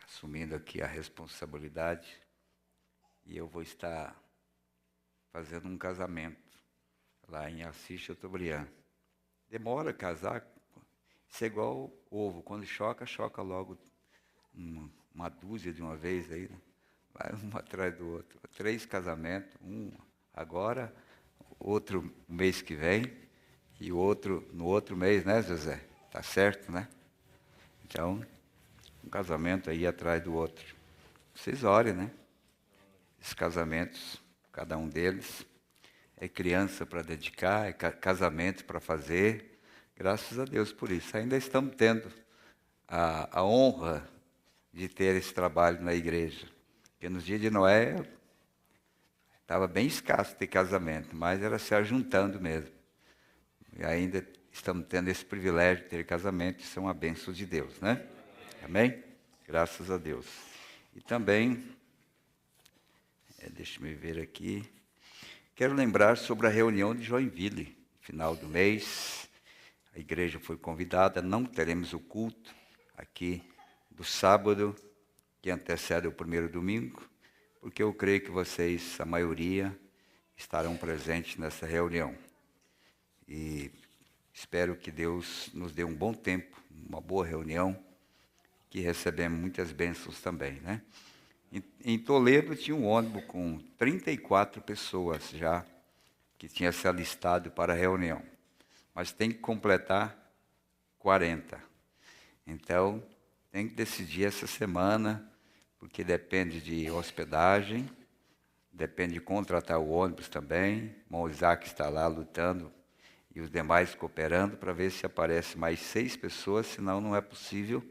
assumindo aqui a responsabilidade e eu vou estar fazendo um casamento lá em Assis Chateaubriand. Demora a casar, isso é igual ovo, quando choca, choca logo uma dúzia de uma vez aí, né? Vai um atrás do outro. 3 casamentos, um agora, outro mês que vem e outro no outro mês, né, José? Tá certo, né? Então, um casamento aí atrás do outro. Vocês orem, né? Esses casamentos, cada um deles, é criança para dedicar, é casamento para fazer. Graças a Deus por isso. Ainda estamos tendo a honra de ter esse trabalho na igreja. Porque nos dias de Noé, estava bem escasso ter casamento, mas era se ajuntando mesmo. E ainda estamos tendo esse privilégio de ter casamento, isso é uma bênção de Deus, né? Amém? Graças a Deus. E também, deixa-me ver aqui, quero lembrar sobre a reunião de Joinville, final do mês. A igreja foi convidada, não teremos o culto aqui do sábado, que antecede o primeiro domingo, porque eu creio que vocês, a maioria, estarão presentes nessa reunião. E espero que Deus nos dê um bom tempo, uma boa reunião, que recebemos muitas bênçãos também, né? Em Toledo tinha um ônibus com 34 pessoas já, que tinha se alistado para a reunião. Mas tem que completar 40. Então, tem que decidir essa semana, porque depende de hospedagem, depende de contratar o ônibus também. O irmão Isaac está lá lutando e os demais cooperando para ver se aparece mais 6 pessoas, senão não é possível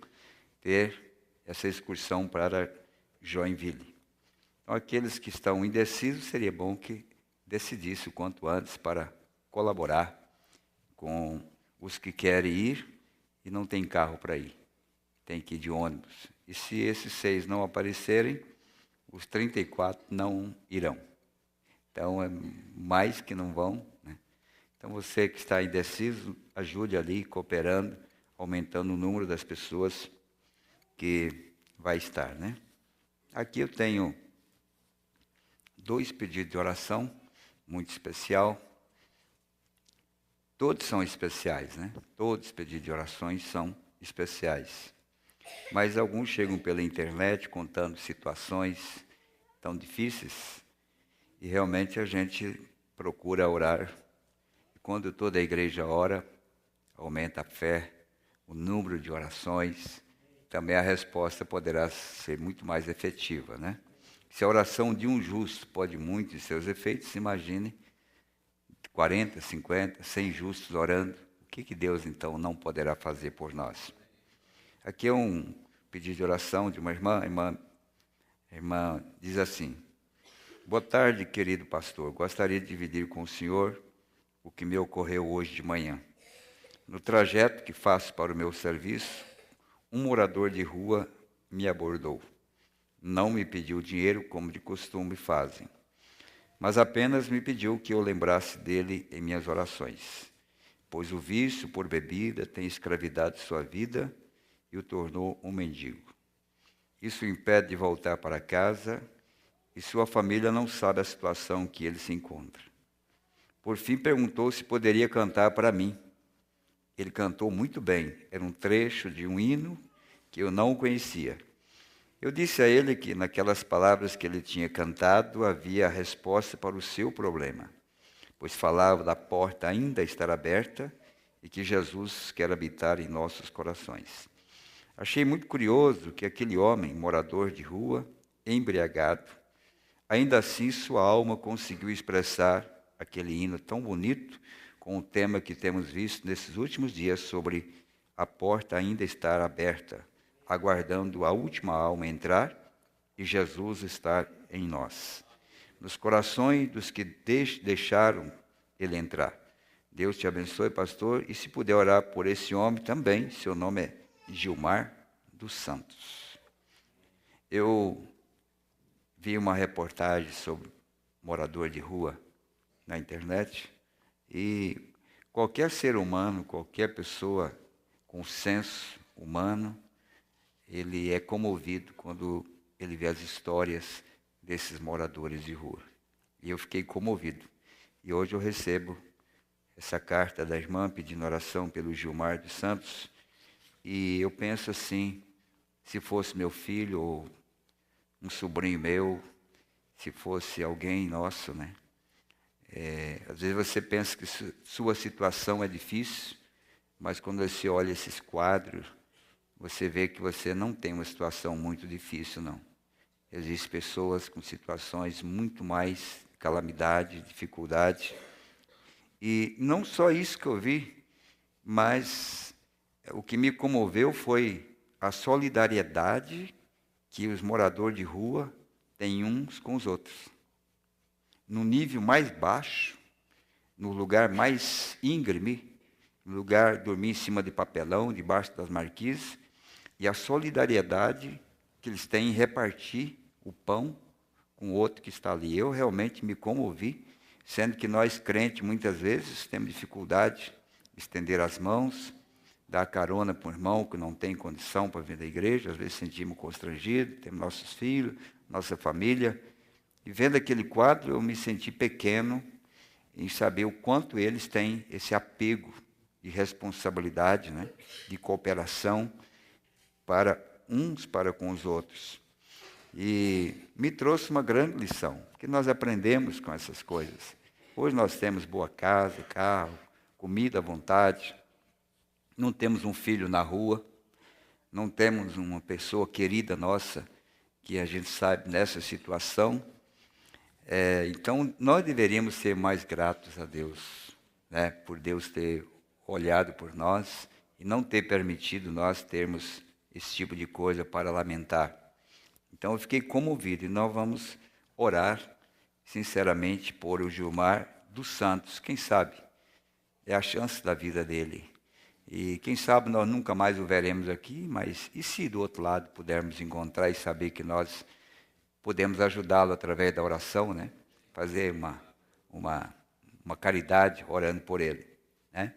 ter essa excursão para Joinville. Então, aqueles que estão indecisos, seria bom que decidisse o quanto antes para colaborar com os que querem ir e não tem carro para ir. Tem que ir de ônibus. E se esses 6 não aparecerem, os 34 não irão. Então, é mais que não vão, né? Então, você que está indeciso, ajude ali, cooperando, aumentando o número das pessoas que vai estar, né? Aqui eu tenho 2 pedidos de oração, muito especial. Todos são especiais, né? Todos os pedidos de orações são especiais. Mas alguns chegam pela internet contando situações tão difíceis e realmente a gente procura orar. E quando toda a igreja ora, aumenta a fé, o número de orações, também a resposta poderá ser muito mais efetiva, né? Se a oração de um justo pode muito de seus efeitos, imagine 40, 50, 100 justos orando. O que Deus, então, não poderá fazer por nós? Aqui é um pedido de oração de uma irmã. A irmã diz assim: boa tarde, querido pastor. Gostaria de dividir com o senhor o que me ocorreu hoje de manhã. No trajeto que faço para o meu serviço, um morador de rua me abordou. Não me pediu dinheiro como de costume fazem, mas apenas me pediu que eu lembrasse dele em minhas orações, pois o vício por bebida tem escravizado sua vida e o tornou um mendigo. Isso o impede de voltar para casa e sua família não sabe a situação que ele se encontra. Por fim, perguntou se poderia cantar para mim. Ele cantou muito bem, era um trecho de um hino que eu não conhecia. Eu disse a ele que naquelas palavras que ele tinha cantado havia a resposta para o seu problema, pois falava da porta ainda estar aberta e que Jesus quer habitar em nossos corações. Achei muito curioso que aquele homem, morador de rua, embriagado, ainda assim sua alma conseguiu expressar aquele hino tão bonito com o tema que temos visto nesses últimos dias sobre a porta ainda estar aberta, aguardando a última alma entrar e Jesus estar em nós, nos corações dos que deixaram ele entrar. Deus te abençoe, pastor, e se puder orar por esse homem também, seu nome é Gilmar dos Santos. Eu vi uma reportagem sobre morador de rua na internet e qualquer ser humano, qualquer pessoa com senso humano, ele é comovido quando ele vê as histórias desses moradores de rua. E eu fiquei comovido. E hoje eu recebo essa carta da irmã pedindo oração pelo Gilmar dos Santos. E eu penso assim, se fosse meu filho ou um sobrinho meu, se fosse alguém nosso, né? Às vezes você pensa que sua situação é difícil, mas quando você olha esses quadros, você vê que você não tem uma situação muito difícil, não. Existem pessoas com situações muito mais calamidade, dificuldade. E não só isso que eu vi, mas o que me comoveu foi a solidariedade que os moradores de rua têm uns com os outros. No nível mais baixo, no lugar mais íngreme, no lugar dormir em cima de papelão, debaixo das marquises, e a solidariedade que eles têm em repartir o pão com o outro que está ali. Eu realmente me comovi, sendo que nós crentes muitas vezes temos dificuldade de estender as mãos, dar carona para um irmão que não tem condição para vir da igreja, às vezes sentimos constrangidos, temos nossos filhos, nossa família. E vendo aquele quadro, eu me senti pequeno em saber o quanto eles têm esse apego de responsabilidade, né, de cooperação para uns para com os outros. E me trouxe uma grande lição, que nós aprendemos com essas coisas. Hoje nós temos boa casa, carro, comida à vontade, não temos um filho na rua, não temos uma pessoa querida nossa que a gente sabe nessa situação. Então, nós deveríamos ser mais gratos a Deus, né, por Deus ter olhado por nós e não ter permitido nós termos esse tipo de coisa para lamentar. Então, eu fiquei comovido e nós vamos orar, sinceramente, por o Gilmar dos Santos. Quem sabe? É a chance da vida dele. E quem sabe nós nunca mais o veremos aqui, mas e se do outro lado pudermos encontrar e saber que nós podemos ajudá-lo através da oração, né? Fazer uma caridade orando por ele, né?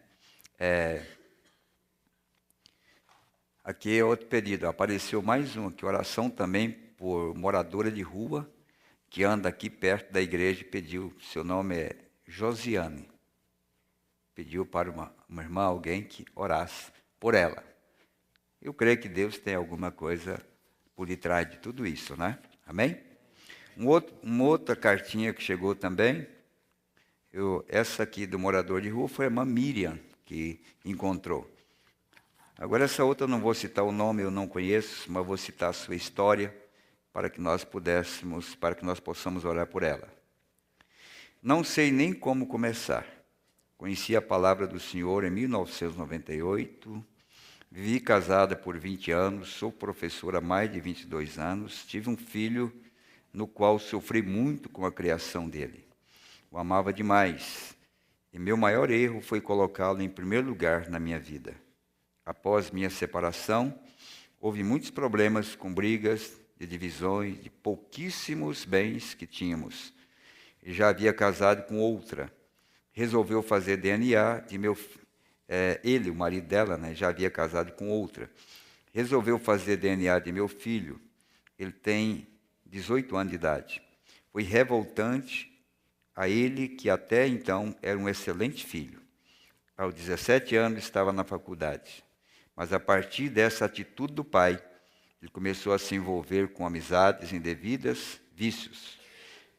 Aqui é outro pedido. Apareceu mais um aqui, oração também por moradora de rua, que anda aqui perto da igreja e pediu, seu nome é Josiane. Pediu para uma irmã, alguém que orasse por ela. Eu creio que Deus tem alguma coisa por detrás de tudo isso, né? Amém? Uma outra cartinha que chegou também, essa aqui do morador de rua foi a irmã Miriam que encontrou. Agora essa outra eu não vou citar o nome, eu não conheço, mas vou citar a sua história para que nós possamos orar por ela. Não sei nem como começar. Conheci a palavra do Senhor em 1998, vivi casada por 20 anos, sou professora há mais de 22 anos, tive um filho no qual sofri muito com a criação dele. O amava demais, e meu maior erro foi colocá-lo em primeiro lugar na minha vida. Após minha separação, houve muitos problemas com brigas, de divisões, de pouquíssimos bens que tínhamos. E já havia casado com outra. Resolveu fazer DNA de ele, o marido dela, né, já havia casado com outra. Resolveu fazer DNA de meu filho. Ele tem 18 anos de idade. Foi revoltante a ele, que até então era um excelente filho. Aos 17 anos estava na faculdade. Mas a partir dessa atitude do pai, ele começou a se envolver com amizades indevidas, vícios.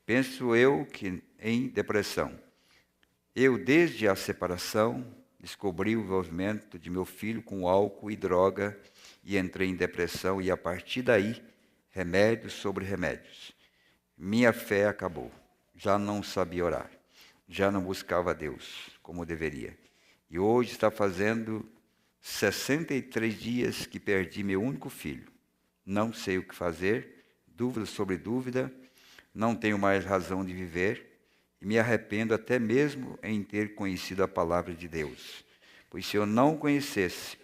Penso eu que em depressão. Eu, desde a separação, descobri o envolvimento de meu filho com álcool e droga e entrei em depressão e, a partir daí, remédios sobre remédios. Minha fé acabou. Já não sabia orar. Já não buscava Deus como deveria. E hoje está fazendo 63 dias que perdi meu único filho. Não sei o que fazer, dúvida sobre dúvida, não tenho mais razão de viver e me arrependo até mesmo em ter conhecido a palavra de Deus. Pois se eu não conhecesse,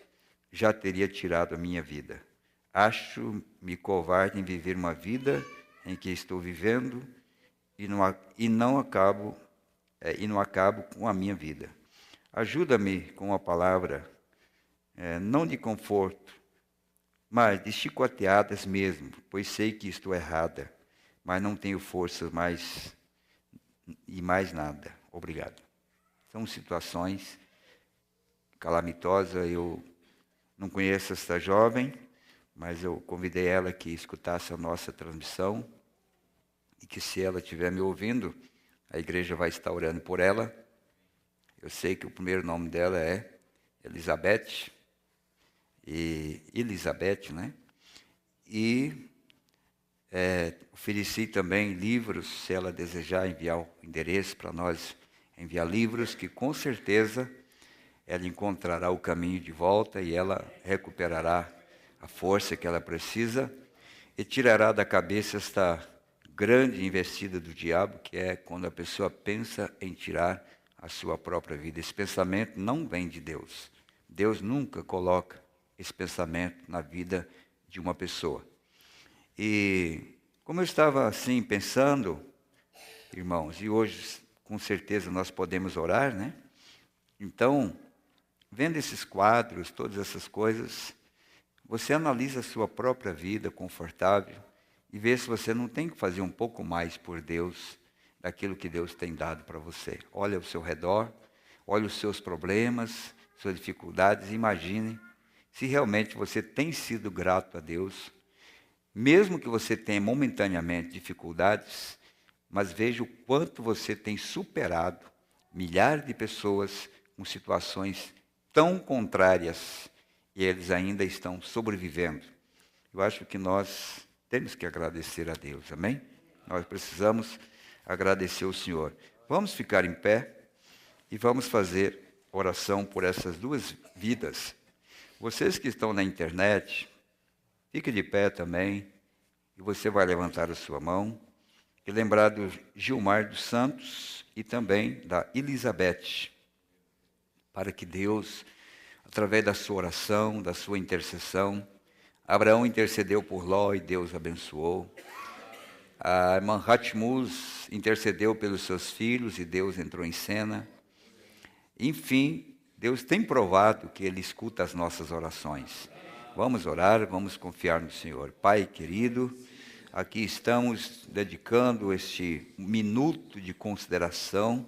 já teria tirado a minha vida. Acho-me covarde em viver uma vida em que estou vivendo e não acabo com a minha vida. Ajuda-me com a palavra, não de conforto, mas de chicoteadas mesmo, pois sei que estou errada, mas não tenho forças mais e mais nada. Obrigado. São situações calamitosas. Eu não conheço esta jovem, mas eu convidei ela que escutasse a nossa transmissão e que, se ela estiver me ouvindo, a igreja vai estar orando por ela. Eu sei que o primeiro nome dela é Elizabeth, né? E ofereci também livros, se ela desejar enviar o endereço para nós, enviar livros, que com certeza ela encontrará o caminho de volta e ela recuperará a força que ela precisa e tirará da cabeça esta grande investida do diabo, que é quando a pessoa pensa em tirar a sua própria vida. Esse pensamento não vem de Deus. Deus nunca coloca esse pensamento na vida de uma pessoa. E como eu estava assim pensando, irmãos, e hoje com certeza nós podemos orar, né? Então, vendo esses quadros, todas essas coisas, você analisa a sua própria vida confortável e vê se você não tem que fazer um pouco mais por Deus daquilo que Deus tem dado para você. Olha ao seu redor, olha os seus problemas, suas dificuldades, e imagine se realmente você tem sido grato a Deus, mesmo que você tenha momentaneamente dificuldades, mas veja o quanto você tem superado milhares de pessoas com situações tão contrárias e eles ainda estão sobrevivendo. Eu acho que nós temos que agradecer a Deus, amém? Nós precisamos agradecer ao Senhor. Vamos ficar em pé e vamos fazer oração por essas duas vidas. Vocês que estão na internet, fique de pé também, e você vai levantar a sua mão e lembrar do Gilmar dos Santos e também da Elizabeth, para que Deus, através da sua oração, da sua intercessão, Abraão intercedeu por Ló e Deus abençoou. A irmã Hatmuz intercedeu pelos seus filhos e Deus entrou em cena. Enfim, Deus tem provado que Ele escuta as nossas orações. Vamos orar, vamos confiar no Senhor. Pai querido, aqui estamos dedicando este minuto de consideração,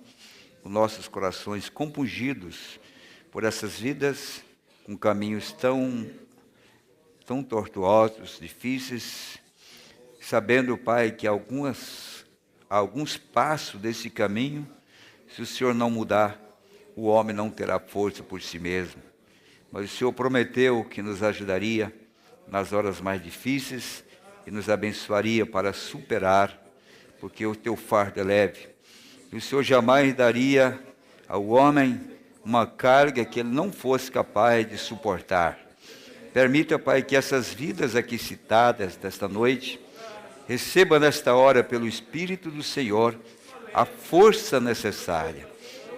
com nossos corações compungidos por essas vidas com caminhos tão tortuosos, difíceis, sabendo, Pai, que alguns passos desse caminho, se o Senhor não mudar, o homem não terá força por si mesmo. Mas o Senhor prometeu que nos ajudaria nas horas mais difíceis e nos abençoaria para superar, porque o teu fardo é leve. E o Senhor jamais daria ao homem uma carga que ele não fosse capaz de suportar. Permita, Pai, que essas vidas aqui citadas desta noite recebam nesta hora pelo Espírito do Senhor a força necessária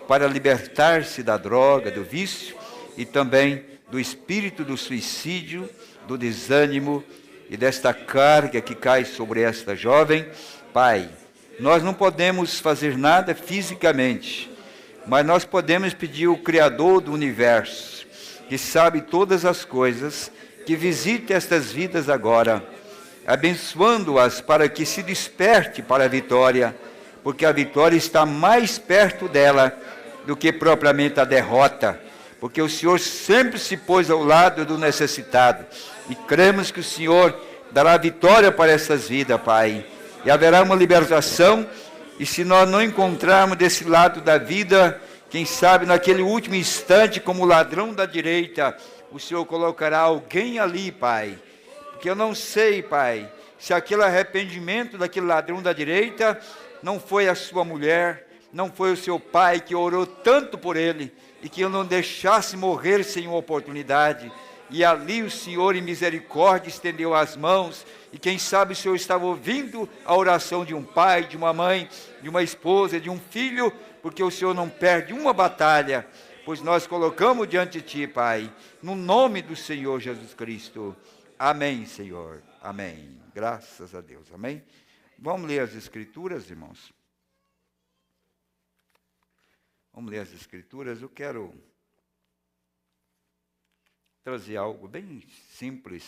para libertar-se da droga, do vício e também do espírito do suicídio, do desânimo e desta carga que cai sobre esta jovem. Pai, nós não podemos fazer nada fisicamente, mas nós podemos pedir ao Criador do universo, que sabe todas as coisas, que visite estas vidas agora, abençoando-as para que se desperte para a vitória, porque a vitória está mais perto dela do que propriamente a derrota, porque o Senhor sempre se pôs ao lado do necessitado, e cremos que o Senhor dará vitória para essas vidas, Pai, e haverá uma libertação. E se nós não encontrarmos desse lado da vida, quem sabe naquele último instante, como ladrão da direita, o Senhor colocará alguém ali, Pai, porque eu não sei, Pai, se aquele arrependimento daquele ladrão da direita não foi a sua mulher, não foi o seu pai que orou tanto por ele e que eu não deixasse morrer sem uma oportunidade. E ali o Senhor em misericórdia estendeu as mãos, e quem sabe o Senhor estava ouvindo a oração de um pai, de uma mãe, de uma esposa, de um filho, porque o Senhor não perde uma batalha, pois nós colocamos diante de Ti, Pai, no nome do Senhor Jesus Cristo. Amém, Senhor. Amém. Graças a Deus. Amém. Vamos ler as Escrituras, irmãos? Vamos ler as Escrituras. Eu quero trazer algo bem simples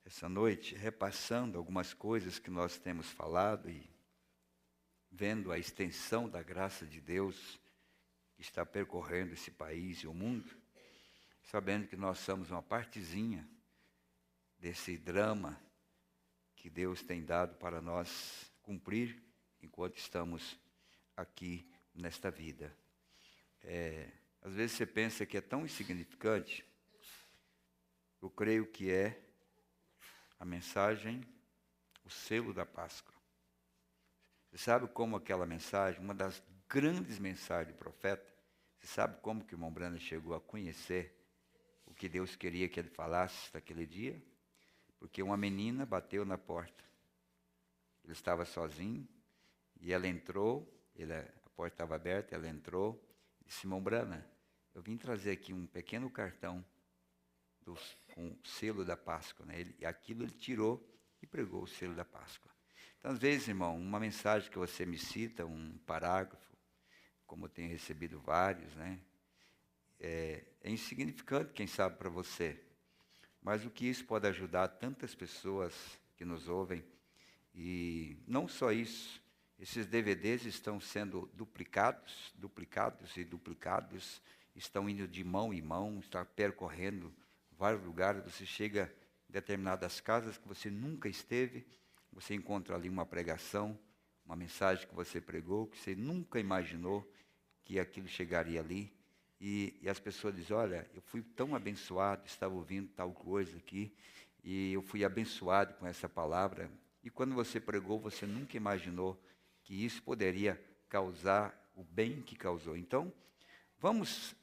essa noite, repassando algumas coisas que nós temos falado e vendo a extensão da graça de Deus que está percorrendo esse país e o mundo, sabendo que nós somos uma partezinha desse drama que Deus tem dado para nós cumprir enquanto estamos aqui nesta vida. Às vezes você pensa que é tão insignificante. Eu creio que é a mensagem, o selo da Páscoa. Você sabe como aquela mensagem, uma das grandes mensagens do profeta, você sabe como que o irmão Branham chegou a conhecer o que Deus queria que ele falasse naquele dia? Porque uma menina bateu na porta. Ele estava sozinho e ela entrou, a porta estava aberta, ela entrou e disse: irmão Branham, eu vim trazer aqui um pequeno cartão com o selo da Páscoa. Né? Aquilo ele tirou e pregou o selo da Páscoa. Então, às vezes, irmão, uma mensagem que você me cita, um parágrafo, como eu tenho recebido vários, né? É insignificante, quem sabe, para você. Mas o que isso pode ajudar tantas pessoas que nos ouvem. E não só isso, esses DVDs estão sendo duplicados, estão indo de mão em mão, está percorrendo vários lugares. Você chega em determinadas casas que você nunca esteve, você encontra ali uma pregação, uma mensagem que você pregou, que você nunca imaginou que aquilo chegaria ali. E as pessoas dizem: olha, eu fui tão abençoado, estava ouvindo tal coisa aqui, e eu fui abençoado com essa palavra. E quando você pregou, você nunca imaginou que isso poderia causar o bem que causou. Então, vamos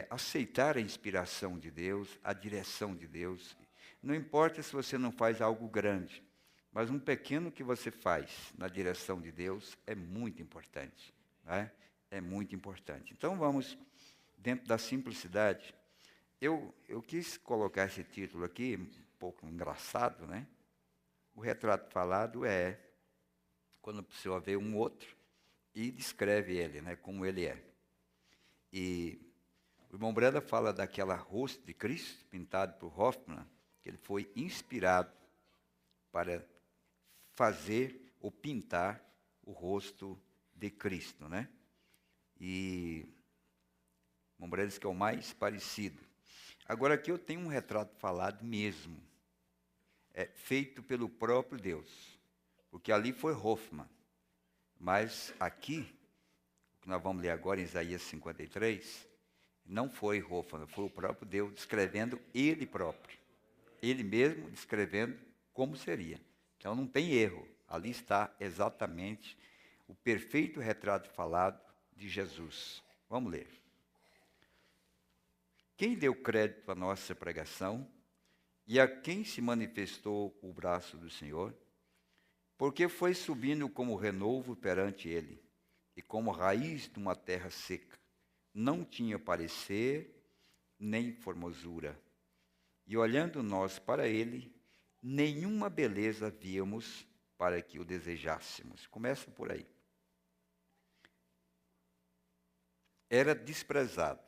aceitar a inspiração de Deus, a direção de Deus. Não importa se você não faz algo grande, mas um pequeno que você faz na direção de Deus é muito importante. Né? É muito importante. Então, vamos, dentro da simplicidade. Eu quis colocar esse título aqui, um pouco engraçado, né? O retrato falado é quando a pessoa vê um outro e descreve ele, né, como ele é. E o irmão Breda fala daquela rosto de Cristo, pintado por Hoffman, que ele foi inspirado para fazer ou pintar o rosto de Cristo, né? E o irmão Breda diz que é o mais parecido. Agora aqui eu tenho um retrato falado mesmo, feito pelo próprio Deus, porque ali foi Hoffman, mas aqui, o que nós vamos ler agora em Isaías 53, não foi Hoffman, foi o próprio Deus descrevendo ele próprio, ele mesmo descrevendo como seria. Então não tem erro, ali está exatamente o perfeito retrato falado de Jesus. Vamos ler. Quem deu crédito à nossa pregação e a quem se manifestou o braço do Senhor? Porque foi subindo como renovo perante ele, e como raiz de uma terra seca. Não tinha parecer, nem formosura. E olhando nós para ele, nenhuma beleza víamos para que o desejássemos. Começa por aí. Era desprezado,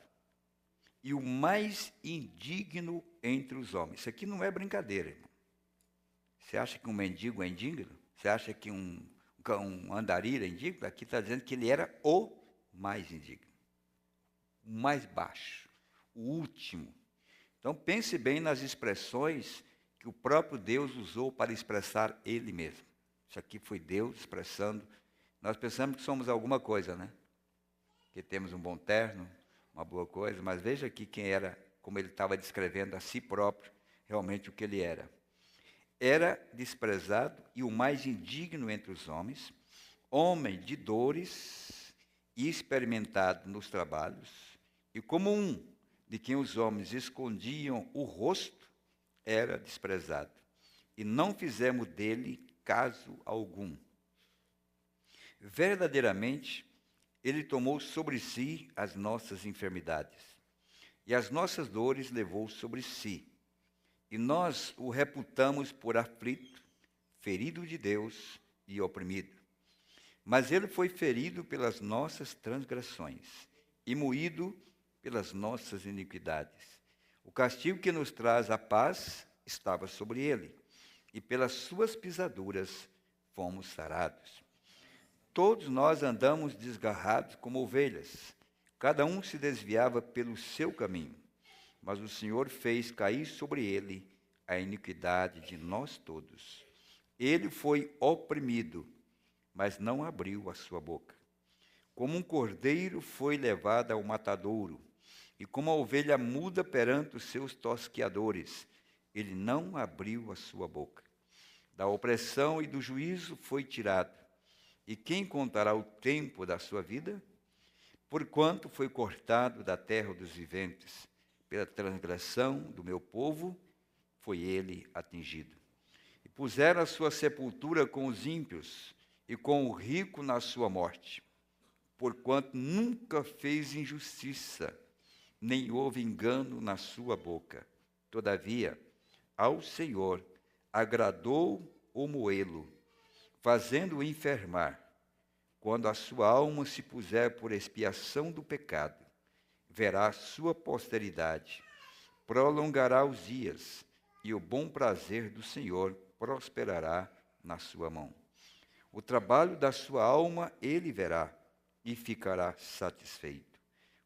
e o mais indigno entre os homens. Isso aqui não é brincadeira, irmão. Você acha que um mendigo é indigno? Você acha que um andarilho é indigno? Aqui está dizendo que ele era o mais indigno, o mais baixo, o último. Então pense bem nas expressões que o próprio Deus usou para expressar ele mesmo. Isso aqui foi Deus expressando. Nós pensamos que somos alguma coisa, né? Que temos um bom terno, uma boa coisa, mas veja aqui quem era, como ele estava descrevendo a si próprio, realmente o que ele era. Era desprezado e o mais indigno entre os homens, homem de dores e experimentado nos trabalhos, e como um de quem os homens escondiam o rosto, era desprezado, e não fizemos dele caso algum. Verdadeiramente, ele tomou sobre si as nossas enfermidades, e as nossas dores levou sobre si. E nós o reputamos por aflito, ferido de Deus e oprimido. Mas ele foi ferido pelas nossas transgressões e moído pelas nossas iniquidades. O castigo que nos traz a paz estava sobre ele, e pelas suas pisaduras fomos sarados. Todos nós andamos desgarrados como ovelhas, cada um se desviava pelo seu caminho, mas o Senhor fez cair sobre ele a iniquidade de nós todos. Ele foi oprimido, mas não abriu a sua boca. Como um cordeiro foi levado ao matadouro, e como a ovelha muda perante os seus tosqueadores, ele não abriu a sua boca. Da opressão e do juízo foi tirado. E quem contará o tempo da sua vida? Porquanto foi cortado da terra dos viventes, pela transgressão do meu povo foi ele atingido. E puseram a sua sepultura com os ímpios, e com o rico na sua morte, porquanto nunca fez injustiça, nem houve engano na sua boca. Todavia, ao Senhor agradou o moê-lo, fazendo-o enfermar. Quando a sua alma se puser por expiação do pecado, verá a sua posteridade, prolongará os dias, e o bom prazer do Senhor prosperará na sua mão. O trabalho da sua alma ele verá, e ficará satisfeito.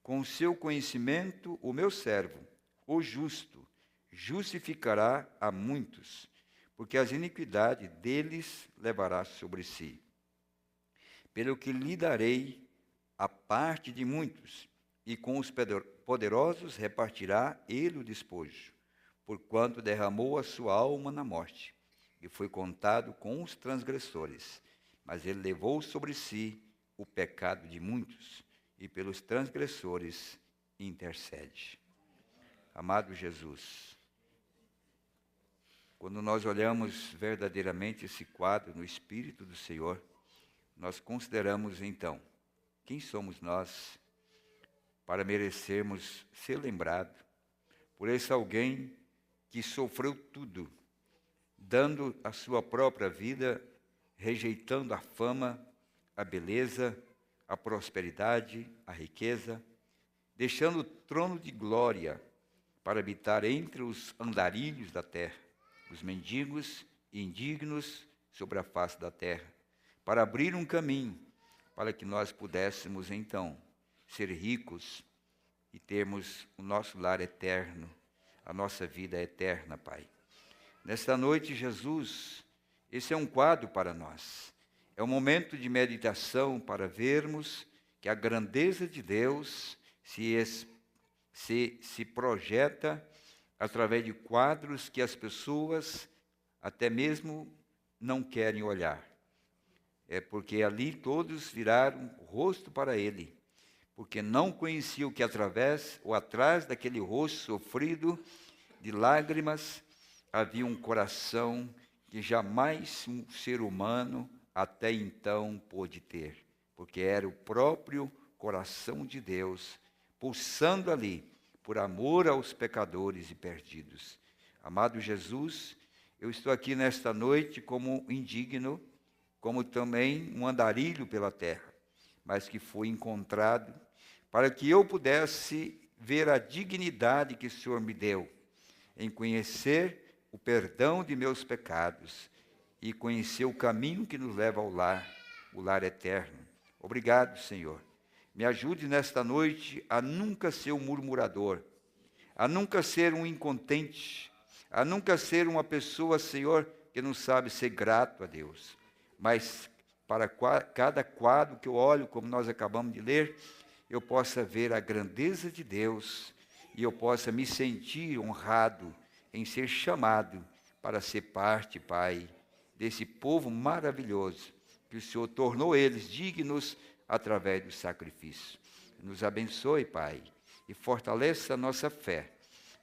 Com o seu conhecimento, o meu servo, o justo, justificará a muitos, porque as iniquidades deles levará sobre si. Pelo que lhe darei a parte de muitos, e com os poderosos repartirá ele o despojo, porquanto derramou a sua alma na morte, e foi contado com os transgressores. Mas ele levou sobre si o pecado de muitos, e pelos transgressores intercede. Amado Jesus, quando nós olhamos verdadeiramente esse quadro no Espírito do Senhor, nós consideramos então, quem somos nós para merecermos ser lembrados por esse alguém que sofreu tudo, dando a sua própria vida, rejeitando a fama, a beleza, a prosperidade, a riqueza, deixando o trono de glória para habitar entre os andarilhos da terra, os mendigos e indignos sobre a face da terra, para abrir um caminho para que nós pudéssemos, então, ser ricos e termos o nosso lar eterno, a nossa vida eterna, Pai. Nesta noite, Jesus, esse é um quadro para nós. É um momento de meditação para vermos que a grandeza de Deus se projeta através de quadros que as pessoas até mesmo não querem olhar. É porque ali todos viraram o rosto para ele, porque não conheciam que através ou atrás daquele rosto sofrido de lágrimas havia um coração que jamais um ser humano até então pôde ter, porque era o próprio coração de Deus pulsando ali por amor aos pecadores e perdidos. Amado Jesus, eu estou aqui nesta noite como indigno, como também um andarilho pela terra, mas que foi encontrado para que eu pudesse ver a dignidade que o Senhor me deu em conhecer o perdão de meus pecados e conhecer o caminho que nos leva ao lar, o lar eterno. Obrigado, Senhor. Me ajude nesta noite a nunca ser um murmurador, a nunca ser um incontente, a nunca ser uma pessoa, Senhor, que não sabe ser grato a Deus. Mas para cada quadro que eu olho, como nós acabamos de ler, eu possa ver a grandeza de Deus e eu possa me sentir honrado em ser chamado para ser parte, Pai, desse povo maravilhoso que o Senhor tornou eles dignos através do sacrifício. Nos abençoe, Pai, e fortaleça a nossa fé.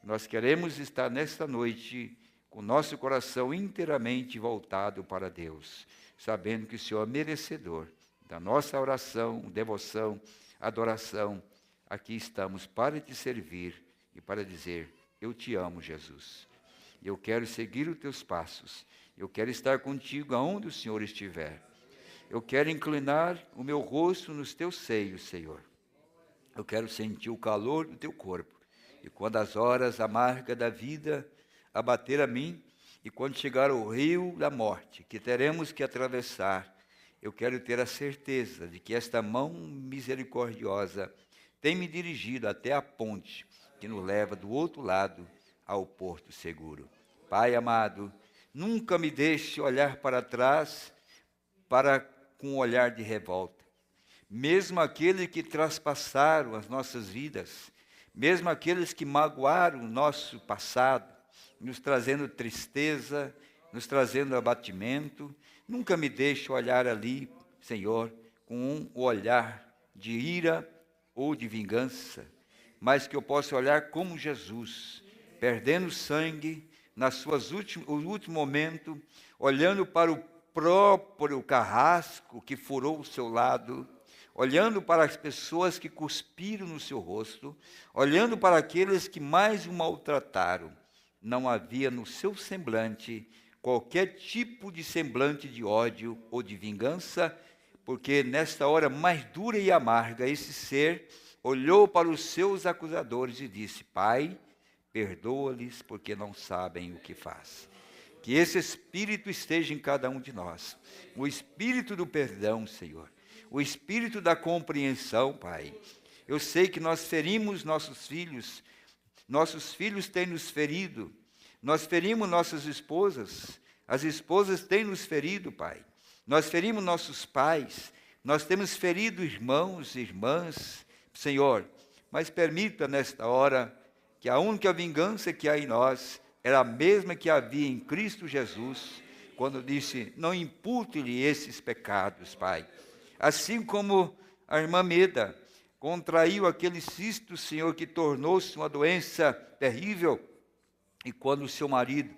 Nós queremos estar nesta noite com nosso coração inteiramente voltado para Deus, sabendo que o Senhor é merecedor da nossa oração, devoção, adoração. Aqui estamos para te servir e para dizer: eu te amo, Jesus. Eu quero seguir os teus passos. Eu quero estar contigo aonde o Senhor estiver. Eu quero inclinar o meu rosto nos teus seios, Senhor. Eu quero sentir o calor do teu corpo. E quando as horas amargas da vida abater a mim, e quando chegar ao rio da morte, que teremos que atravessar, eu quero ter a certeza de que esta mão misericordiosa tem me dirigido até a ponte que nos leva do outro lado ao porto seguro. Pai amado, nunca me deixe olhar para trás com um olhar de revolta. Mesmo aqueles que traspassaram as nossas vidas, mesmo aqueles que magoaram o nosso passado, nos trazendo tristeza, nos trazendo abatimento, nunca me deixe olhar ali, Senhor, com um olhar de ira ou de vingança, mas que eu possa olhar como Jesus, perdendo sangue, o último momento, olhando para o próprio carrasco que furou o seu lado, olhando para as pessoas que cuspiram no seu rosto, olhando para aqueles que mais o maltrataram. Não havia no seu semblante qualquer tipo de semblante de ódio ou de vingança, porque nesta hora mais dura e amarga, esse ser olhou para os seus acusadores e disse: Pai, perdoa-lhes, porque não sabem o que faz. Que esse Espírito esteja em cada um de nós, o Espírito do perdão, Senhor, o Espírito da compreensão, Pai. Eu sei que nós ferimos nossos filhos têm nos ferido, nós ferimos nossas esposas, as esposas têm nos ferido, Pai. Nós ferimos nossos pais, nós temos ferido irmãos e irmãs, Senhor, mas permita nesta hora que a única vingança que há em nós era a mesma que havia em Cristo Jesus, quando disse: não impute-lhe esses pecados, Pai. Assim como a irmã Meda contraiu aquele cisto, Senhor, que tornou-se uma doença terrível, e quando o seu marido,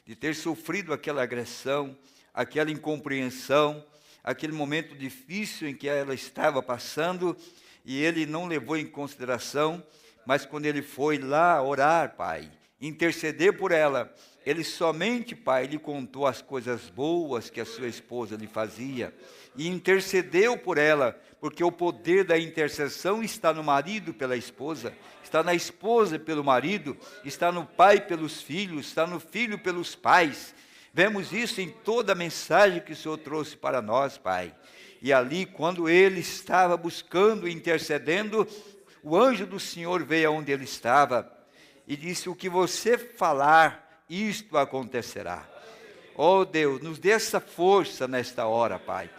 de ter sofrido aquela agressão, aquela incompreensão, aquele momento difícil em que ela estava passando, e ele não levou em consideração, mas quando ele foi lá orar, Pai, interceder por ela, ele somente, Pai, lhe contou as coisas boas que a sua esposa lhe fazia, e intercedeu por ela, porque o poder da intercessão está no marido pela esposa, está na esposa pelo marido, está no pai pelos filhos, está no filho pelos pais. Vemos isso em toda a mensagem que o Senhor trouxe para nós, Pai. E ali, quando ele estava buscando e intercedendo, o anjo do Senhor veio aonde ele estava e disse: o que você falar, isto acontecerá. Oh Deus, nos dê essa força nesta hora, Pai,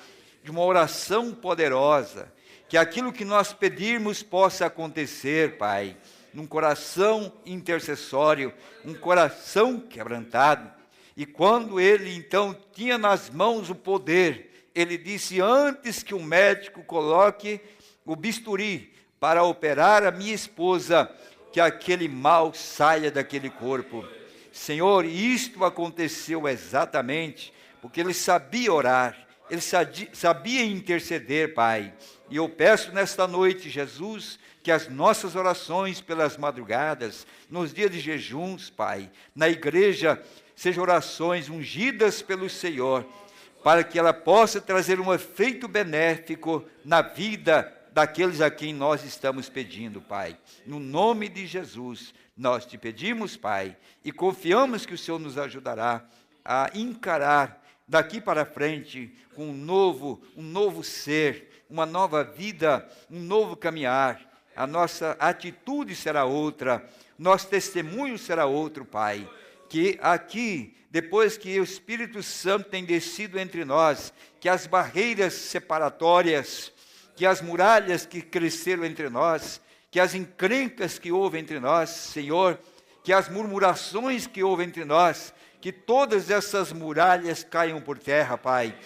de uma oração poderosa, que aquilo que nós pedirmos possa acontecer, Pai, num coração intercessório, um coração quebrantado. E quando ele então tinha nas mãos o poder, ele disse: antes que o médico coloque o bisturi para operar a minha esposa, que aquele mal saia daquele corpo. Senhor, isto aconteceu exatamente porque ele sabia orar, ele sabia interceder, Pai. E eu peço nesta noite, Jesus, que as nossas orações pelas madrugadas, nos dias de jejuns, Pai, na igreja, sejam orações ungidas pelo Senhor, para que ela possa trazer um efeito benéfico na vida daqueles a quem nós estamos pedindo, Pai. No nome de Jesus, nós te pedimos, Pai, e confiamos que o Senhor nos ajudará a encarar daqui para frente com um novo ser, uma nova vida, um novo caminhar. A nossa atitude será outra, nosso testemunho será outro, Pai. Que aqui, depois que o Espírito Santo tem descido entre nós, que as barreiras separatórias, que as muralhas que cresceram entre nós, que as encrencas que houve entre nós, Senhor, que as murmurações que houve entre nós, que todas essas muralhas caiam por terra, Pai,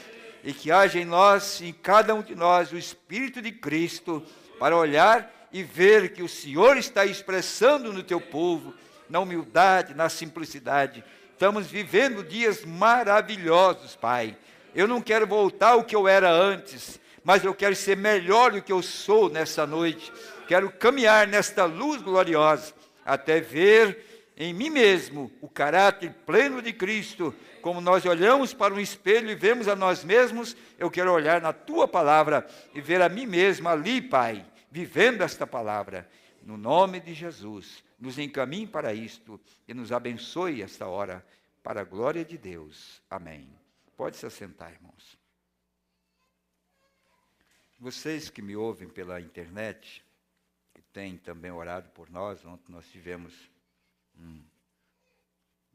e que haja em nós, em cada um de nós, o Espírito de Cristo, para olhar e ver que o Senhor está expressando no teu povo, na humildade, na simplicidade. Estamos vivendo dias maravilhosos, Pai. Eu não quero voltar ao que eu era antes, mas eu quero ser melhor do que eu sou nessa noite. Quero caminhar nesta luz gloriosa, até ver em mim mesmo o caráter pleno de Cristo. Como nós olhamos para um espelho e vemos a nós mesmos, eu quero olhar na tua palavra e ver a mim mesmo ali, Pai, vivendo esta palavra. No nome de Jesus, nos encaminhe para isto e nos abençoe esta hora, para a glória de Deus. Amém. Pode se assentar, irmãos. Vocês que me ouvem pela internet, que têm também orado por nós, ontem nós tivemos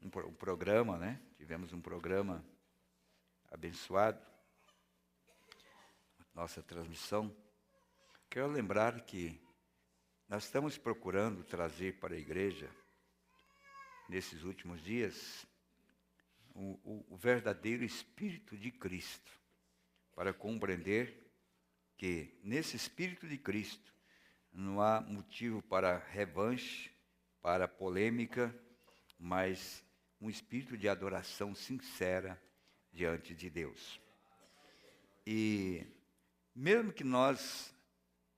um programa, né? Tivemos um programa abençoado, nossa transmissão. Quero lembrar que nós estamos procurando trazer para a igreja, nesses últimos dias, o verdadeiro Espírito de Cristo, para compreender que nesse Espírito de Cristo não há motivo para revanche, para polêmica, mas um espírito de adoração sincera diante de Deus. E mesmo que nós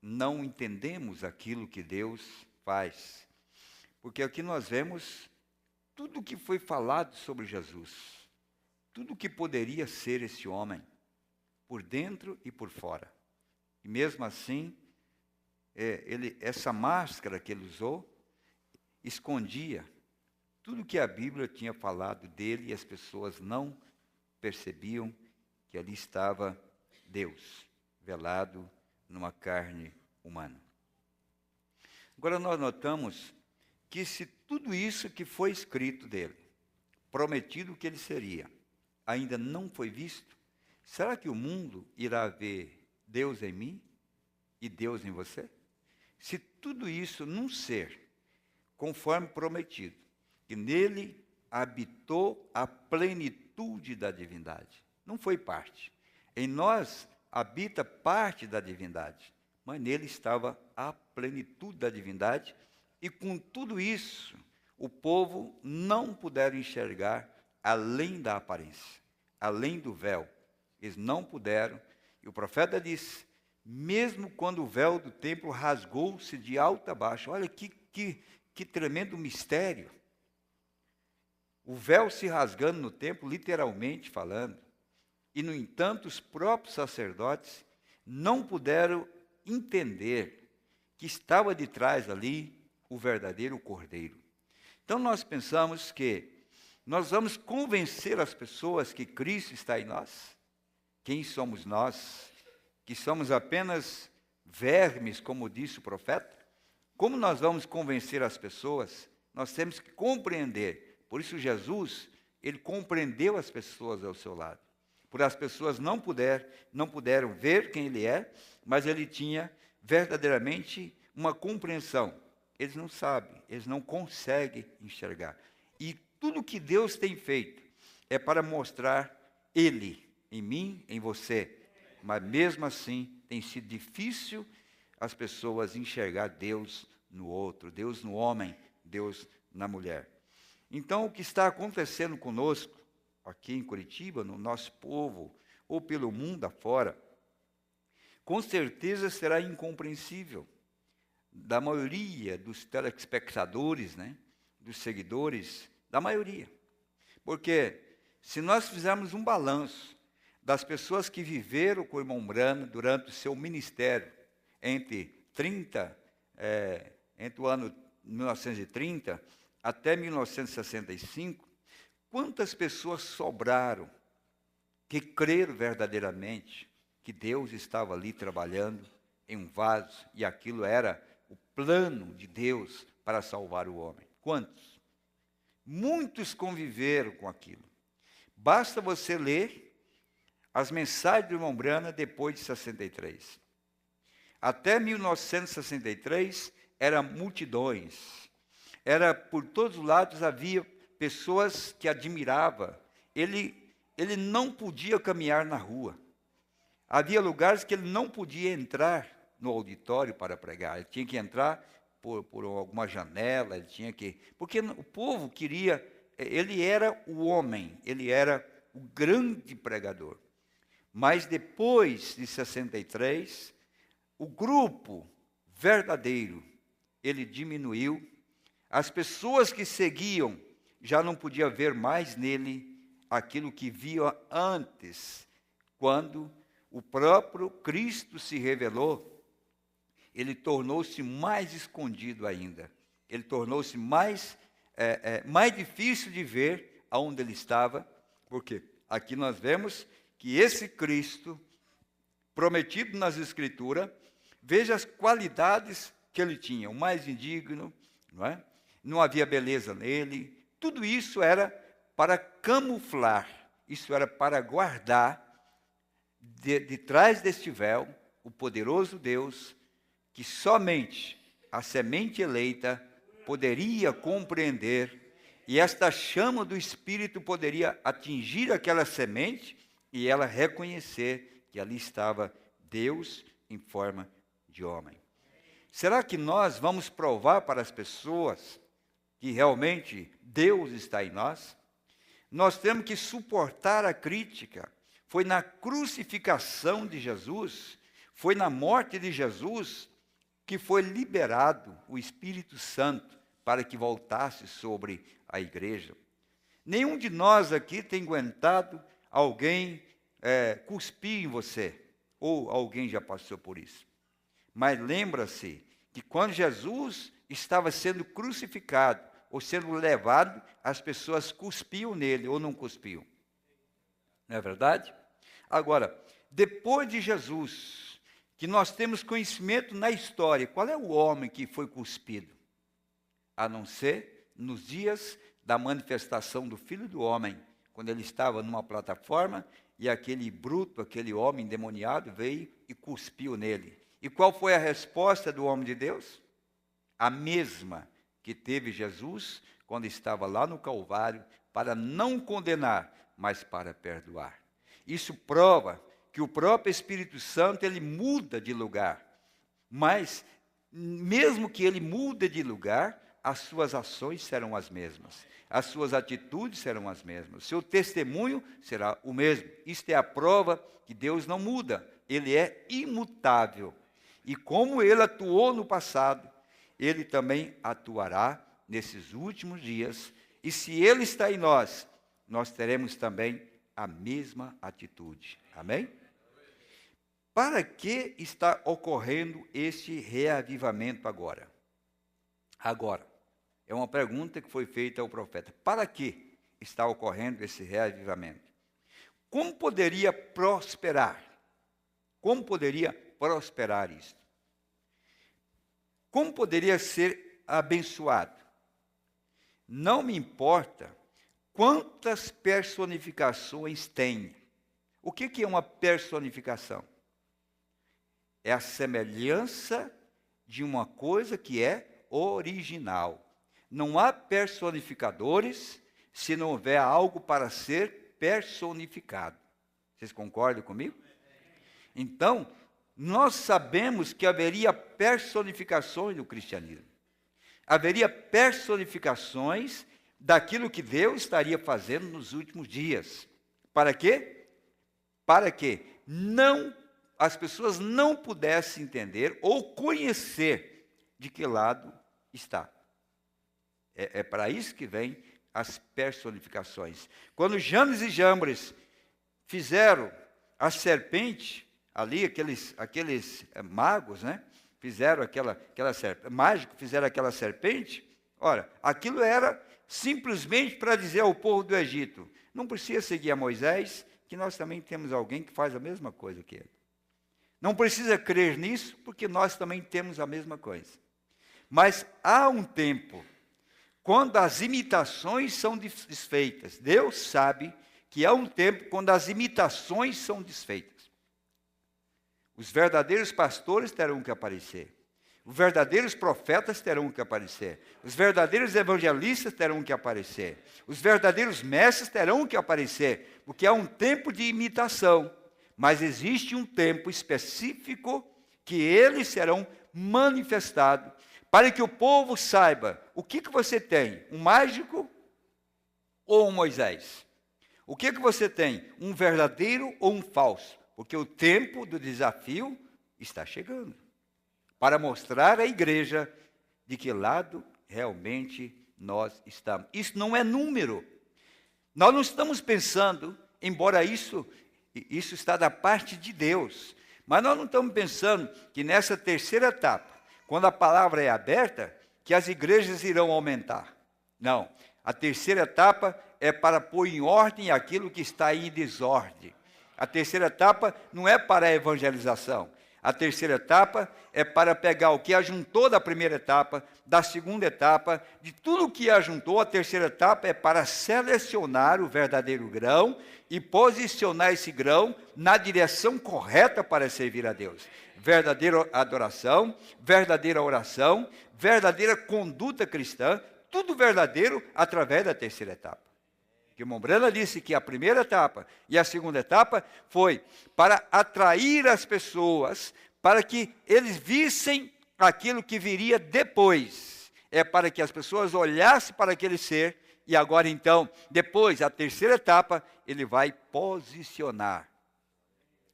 não entendemos aquilo que Deus faz, porque aqui nós vemos tudo o que foi falado sobre Jesus, tudo o que poderia ser esse homem, por dentro e por fora. E mesmo assim, essa máscara que ele usou, escondia tudo que a Bíblia tinha falado dele, e as pessoas não percebiam que ali estava Deus, velado numa carne humana. Agora nós notamos que se tudo isso que foi escrito dele, prometido que ele seria, ainda não foi visto, será que o mundo irá ver Deus em mim e Deus em você? Se tudo isso não ser conforme prometido, que nele habitou a plenitude da divindade, não foi parte. Em nós habita parte da divindade, mas nele estava a plenitude da divindade, e com tudo isso, o povo não puderam enxergar além da aparência, além do véu. Eles não puderam, e o profeta disse, mesmo quando o véu do templo rasgou-se de alto a baixo, olha que tremendo mistério. O véu se rasgando no templo, literalmente falando, e no entanto os próprios sacerdotes não puderam entender que estava de trás ali o verdadeiro Cordeiro. Então nós pensamos que nós vamos convencer as pessoas que Cristo está em nós. Quem somos nós? Que somos apenas vermes, como disse o profeta? Como nós vamos convencer as pessoas? Nós temos que compreender. Por isso Jesus, ele compreendeu as pessoas ao seu lado. Por as pessoas não puderam ver quem ele é, mas ele tinha verdadeiramente uma compreensão. Eles não sabem, eles não conseguem enxergar. E tudo que Deus tem feito é para mostrar ele em mim, em você. Mas mesmo assim, tem sido difícil as pessoas enxergar Deus no outro, Deus no homem, Deus na mulher. Então, o que está acontecendo conosco, aqui em Curitiba, no nosso povo, ou pelo mundo afora, com certeza será incompreensível da maioria dos telespectadores, né, dos seguidores, da maioria. Porque se nós fizermos um balanço das pessoas que viveram com o irmão Branham durante o seu ministério, entre o ano 1930 até 1965, quantas pessoas sobraram que creram verdadeiramente que Deus estava ali trabalhando em um vaso e aquilo era o plano de Deus para salvar o homem? Quantos? Muitos conviveram com aquilo. Basta você ler as mensagens do irmão Branham depois de 63. Até 1963, eram multidões. Por todos os lados havia pessoas que admiravam. Ele não podia caminhar na rua. Havia lugares que ele não podia entrar no auditório para pregar. Ele tinha que entrar por alguma janela, porque o povo queria, ele era o homem, ele era o grande pregador. Mas depois de 63, o grupo verdadeiro, ele diminuiu. As pessoas que seguiam já não podiam ver mais nele aquilo que via antes. Quando o próprio Cristo se revelou, ele tornou-se mais escondido ainda. ele tornou-se mais difícil de ver aonde ele estava, porque aqui nós vemos que esse Cristo, prometido nas Escrituras, veja as qualidades que ele tinha, o mais indigno, não é? Não havia beleza nele, tudo isso era para camuflar, isso era para guardar de trás deste véu o poderoso Deus, que somente a semente eleita poderia compreender, e esta chama do Espírito poderia atingir aquela semente e ela reconhecer que ali estava Deus em forma de homem. Será que nós vamos provar para as pessoas que realmente Deus está em nós? Nós temos que suportar a crítica. Foi na crucificação de Jesus, foi na morte de Jesus, que foi liberado o Espírito Santo para que voltasse sobre a igreja. Nenhum de nós aqui tem aguentado alguém cuspir em você, ou alguém já passou por isso. Mas lembra-se que quando Jesus estava sendo crucificado, ou sendo levado, as pessoas cuspiam nele, ou não cuspiam. Não é verdade? Agora, depois de Jesus, que nós temos conhecimento na história, qual é o homem que foi cuspido? A não ser nos dias da manifestação do Filho do Homem, quando ele estava numa plataforma e aquele bruto, aquele homem endemoniado veio e cuspiu nele. E qual foi a resposta do homem de Deus? A mesma que teve Jesus quando estava lá no Calvário, para não condenar, mas para perdoar. Isso prova que o próprio Espírito Santo, ele muda de lugar. Mas, mesmo que ele mude de lugar, as suas ações serão as mesmas. As suas atitudes serão as mesmas. O seu testemunho será o mesmo. Isto é a prova que Deus não muda. Ele é imutável. E como ele atuou no passado, ele também atuará nesses últimos dias. E se ele está em nós, nós teremos também a mesma atitude. Amém? Para que está ocorrendo este reavivamento agora? Agora, é uma pergunta que foi feita ao profeta. Para que está ocorrendo esse reavivamento? Como poderia prosperar? Como poderia prosperar isto? Como poderia ser abençoado? Não me importa quantas personificações tem. O que é uma personificação? É a semelhança de uma coisa que é original. Não há personificadores se não houver algo para ser personificado. Vocês concordam comigo? Então, nós sabemos que haveria personificações do cristianismo. Haveria personificações daquilo que Deus estaria fazendo nos últimos dias. Para quê? Para que as pessoas não pudessem entender ou conhecer de que lado está. É para isso que vem as personificações. Quando Janes e Jambres fizeram a serpente, ali aqueles magos, né? Fizeram mágicos fizeram aquela serpente. Ora, aquilo era simplesmente para dizer ao povo do Egito: não precisa seguir a Moisés, que nós também temos alguém que faz a mesma coisa que ele. Não precisa crer nisso, porque nós também temos a mesma coisa. Mas há um tempo, quando as imitações são desfeitas. Deus sabe que há um tempo quando as imitações são desfeitas. Os verdadeiros pastores terão que aparecer. Os verdadeiros profetas terão que aparecer. Os verdadeiros evangelistas terão que aparecer. Os verdadeiros mestres terão que aparecer. Porque há um tempo de imitação. Mas existe um tempo específico que eles serão manifestados. Para que o povo saiba o que você tem. Um mágico ou um Moisés? O que você tem? Um verdadeiro ou um falso? Porque o tempo do desafio está chegando. Para mostrar à igreja de que lado realmente nós estamos. Isso não é número. Nós não estamos pensando, embora isso está da parte de Deus, mas nós não estamos pensando que nessa terceira etapa, quando a palavra é aberta, que as igrejas irão aumentar. Não. A terceira etapa é para pôr em ordem aquilo que está em desordem. A terceira etapa não é para a evangelização. A terceira etapa é para pegar o que ajuntou da primeira etapa, da segunda etapa, de tudo o que ajuntou. A terceira etapa é para selecionar o verdadeiro grão e posicionar esse grão na direção correta para servir a Deus. Verdadeira adoração, verdadeira oração, verdadeira conduta cristã, tudo verdadeiro através da terceira etapa. Que Mombrana disse que a primeira etapa e a segunda etapa foi para atrair as pessoas, para que eles vissem aquilo que viria depois. É para que as pessoas olhassem para aquele ser, e agora então, depois, a terceira etapa, ele vai posicionar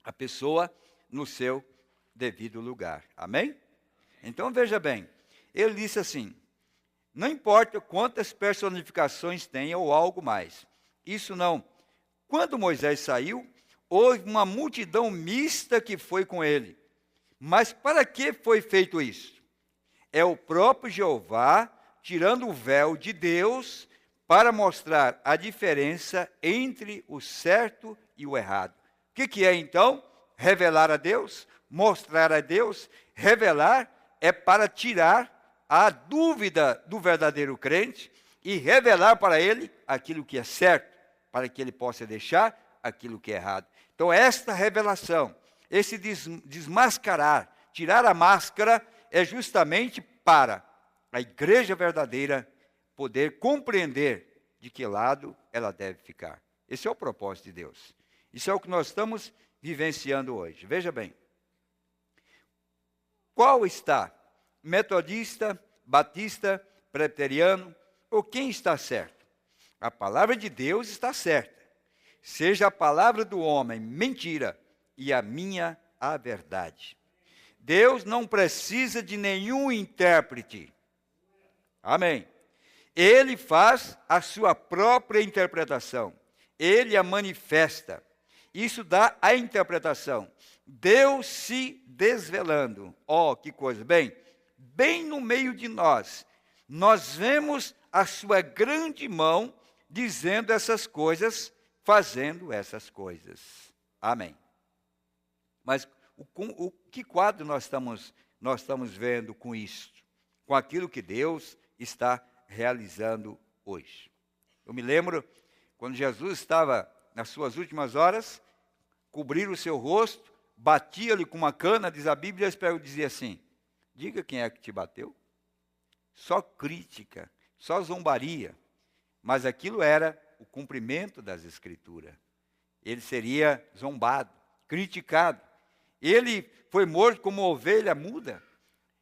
a pessoa no seu devido lugar. Amém? Então veja bem, ele disse assim: não importa quantas personificações tenha ou algo mais. Isso não. Quando Moisés saiu, houve uma multidão mista que foi com ele. Mas para que foi feito isso? É o próprio Jeová tirando o véu de Deus para mostrar a diferença entre o certo e o errado. O que é então? Revelar a Deus, mostrar a Deus. Revelar é para tirar a dúvida do verdadeiro crente e revelar para ele aquilo que é certo, para que ele possa deixar aquilo que é errado. Então, esta revelação, esse desmascarar, tirar a máscara, é justamente para a igreja verdadeira poder compreender de que lado ela deve ficar. Esse é o propósito de Deus. Isso é o que nós estamos vivenciando hoje. Veja bem. Qual está? Metodista, batista, presbiteriano, ou quem está certo? A palavra de Deus está certa. Seja a palavra do homem mentira e a minha a verdade. Deus não precisa de nenhum intérprete. Amém. Ele faz a sua própria interpretação. Ele a manifesta. Isso dá a interpretação. Deus se desvelando. Oh, que coisa. Bem no meio de nós, nós vemos a sua grande mão dizendo essas coisas, fazendo essas coisas. Amém. Mas que quadro nós estamos vendo com isso? Com aquilo que Deus está realizando hoje. Eu me lembro, quando Jesus estava nas suas últimas horas, cobrir o seu rosto, batia-lhe com uma cana, diz a Bíblia, e dizia assim: diga quem é que te bateu. Só crítica, só zombaria. Mas aquilo era o cumprimento das Escrituras. Ele seria zombado, criticado. Ele foi morto como ovelha muda.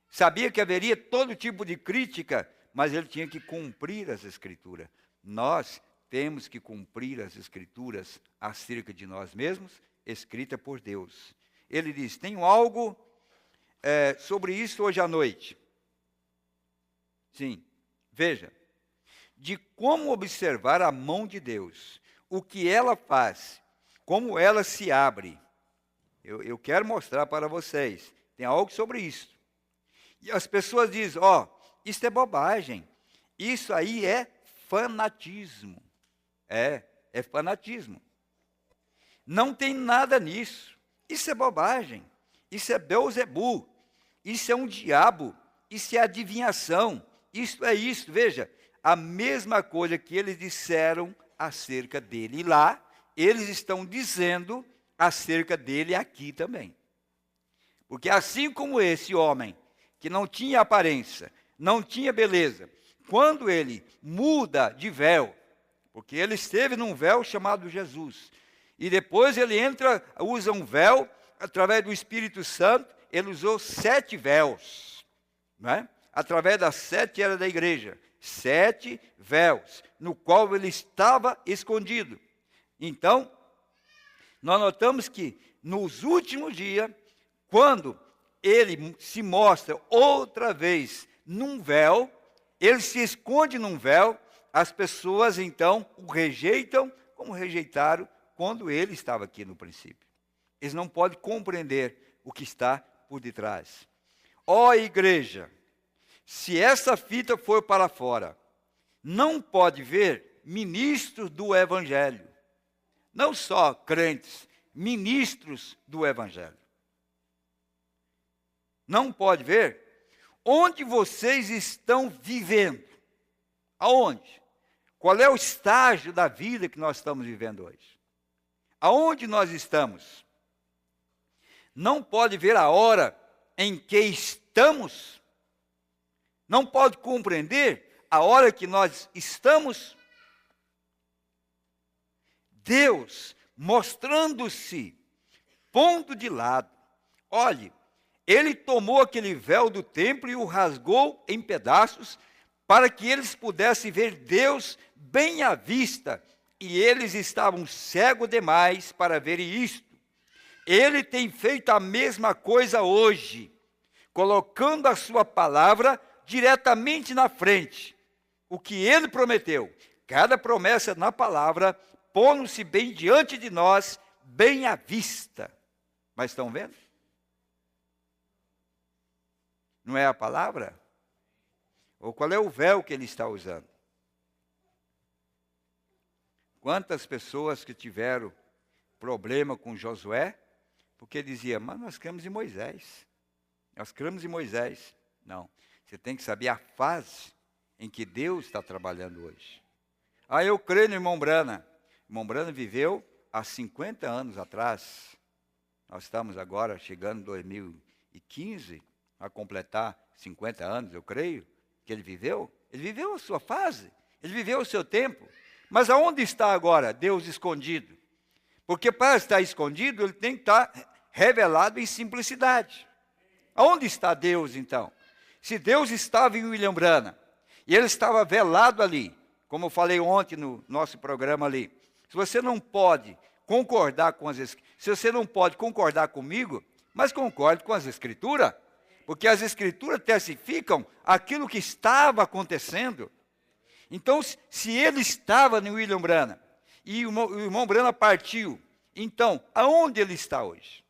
Sabia que haveria todo tipo de crítica, mas ele tinha que cumprir as Escrituras. Nós temos que cumprir as Escrituras acerca de nós mesmos, escrita por Deus. Ele diz: tenho algo sobre isso hoje à noite. Sim, veja. De como observar a mão de Deus, o que ela faz, como ela se abre. Eu quero mostrar para vocês. Tem algo sobre isso. E as pessoas dizem: isso é bobagem. Isso aí é fanatismo. É fanatismo. Não tem nada nisso. Isso é bobagem. Isso é Beelzebu. Isso é um diabo. Isso é adivinhação. Isso é isso. Veja, a mesma coisa que eles disseram acerca dele lá, eles estão dizendo acerca dele aqui também. Porque assim como esse homem, que não tinha aparência, não tinha beleza, quando ele muda de véu, porque ele esteve num véu chamado Jesus, e depois ele usa um véu, através do Espírito Santo, ele usou 7 véus, não é? Através das 7 eras da igreja, 7 véus, no qual ele estava escondido. Então, nós notamos que nos últimos dias, quando ele se mostra outra vez num véu, ele se esconde num véu, as pessoas então o rejeitam como rejeitaram quando ele estava aqui no princípio. Eles não podem compreender o que está por detrás. Ó igreja, se essa fita for para fora, não pode ver ministros do Evangelho. Não só crentes, ministros do Evangelho. Não pode ver onde vocês estão vivendo. Aonde? Qual é o estágio da vida que nós estamos vivendo hoje? Aonde nós estamos? Não pode ver a hora em que estamos? Não pode compreender a hora que nós estamos? Deus mostrando-se, pondo de lado. Olhe, ele tomou aquele véu do templo e o rasgou em pedaços para que eles pudessem ver Deus bem à vista. E eles estavam cegos demais para verem isto. Ele tem feito a mesma coisa hoje, colocando a sua palavra diretamente na frente. O que ele prometeu, cada promessa na palavra, pondo-se bem diante de nós, bem à vista. Mas estão vendo? Não é a palavra? Ou qual é o véu que ele está usando? Quantas pessoas que tiveram problema com Josué, porque dizia, mas nós cremos em Moisés. Nós cremos em Moisés. Não, você tem que saber a fase em que Deus está trabalhando hoje. Eu creio no irmão Brana. O irmão Brana viveu há 50 anos atrás. Nós estamos agora chegando em 2015, a completar 50 anos, eu creio, que ele viveu. Ele viveu a sua fase, ele viveu o seu tempo. Mas aonde está agora Deus escondido? Porque para estar escondido, ele tem que estar revelado em simplicidade. Aonde está Deus, então? Se Deus estava em William Brana, e ele estava velado ali, como eu falei ontem no nosso programa ali, se você não pode concordar com as Escrituras, se você não pode concordar comigo, mas concorde com as Escrituras, porque as Escrituras testificam aquilo que estava acontecendo. Então, se ele estava no William Brana, e o irmão Brana partiu, então, aonde ele está hoje?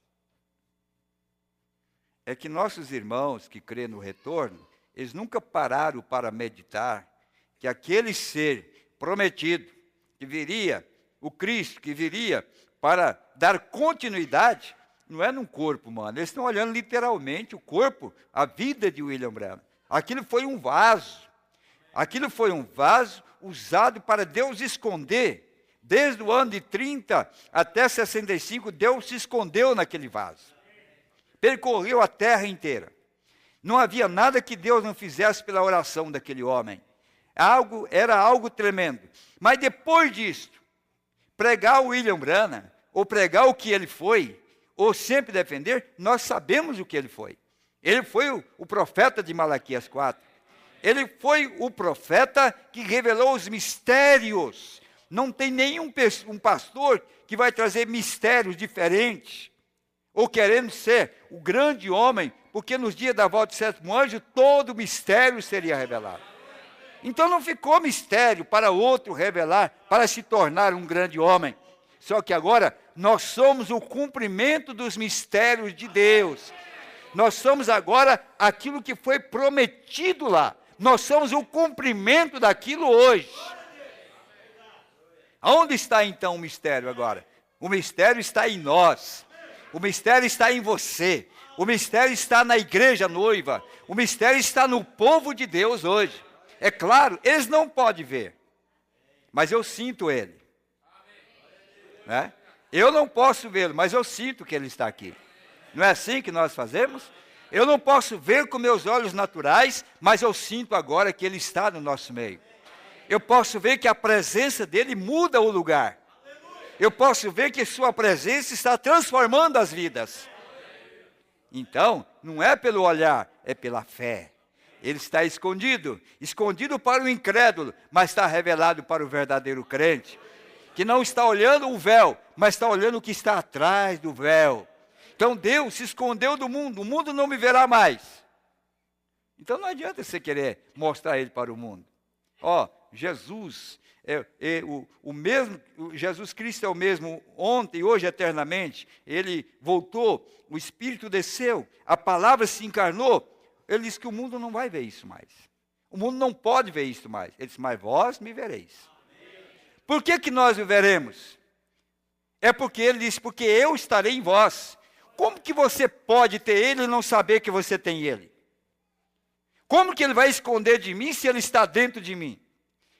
É que nossos irmãos que crêem no retorno, eles nunca pararam para meditar que aquele ser prometido, que viria, o Cristo, que viria para dar continuidade, não é num corpo humano. Eles estão olhando literalmente o corpo, a vida de William Branham. Aquilo foi um vaso. Aquilo foi um vaso usado para Deus esconder. Desde o ano de 30 até 65, Deus se escondeu naquele vaso. Percorreu a terra inteira. Não havia nada que Deus não fizesse pela oração daquele homem. Era algo tremendo. Mas depois disso, pregar o William Branham, ou pregar o que ele foi, ou sempre defender, nós sabemos o que ele foi. Ele foi o profeta de Malaquias 4. Ele foi o profeta que revelou os mistérios. Não tem nenhum um pastor que vai trazer mistérios diferentes, ou querendo ser o grande homem, porque nos dias da volta do sétimo anjo, todo mistério seria revelado. Então não ficou mistério para outro revelar, para se tornar um grande homem. Só que agora nós somos o cumprimento dos mistérios de Deus. Nós somos agora aquilo que foi prometido lá. Nós somos o cumprimento daquilo hoje. Aonde está então o mistério agora? O mistério está em nós. O mistério está em você. O mistério está na igreja noiva. O mistério está no povo de Deus hoje. É claro, eles não podem ver, mas eu sinto ele. Né? Eu não posso vê-lo, mas eu sinto que ele está aqui. Não é assim que nós fazemos? Eu não posso ver com meus olhos naturais, mas eu sinto agora que ele está no nosso meio. Eu posso ver que a presença dele muda o lugar. Eu posso ver que sua presença está transformando as vidas. Então, não é pelo olhar, é pela fé. Ele está escondido para o incrédulo, mas está revelado para o verdadeiro crente, que não está olhando o véu, mas está olhando o que está atrás do véu. Então Deus se escondeu do mundo, o mundo não me verá mais. Então não adianta você querer mostrar ele para o mundo. Jesus o mesmo, Jesus Cristo é o mesmo ontem, hoje, eternamente. Ele voltou, o Espírito desceu, a palavra se encarnou. ele disse que o mundo não vai ver isso mais. O mundo não pode ver isso mais. Ele disse, mas vós me vereis. Por que nós o veremos? É porque ele disse, porque eu estarei em vós. Como que você pode ter ele e não saber que você tem ele? Como que ele vai esconder de mim se ele está dentro de mim?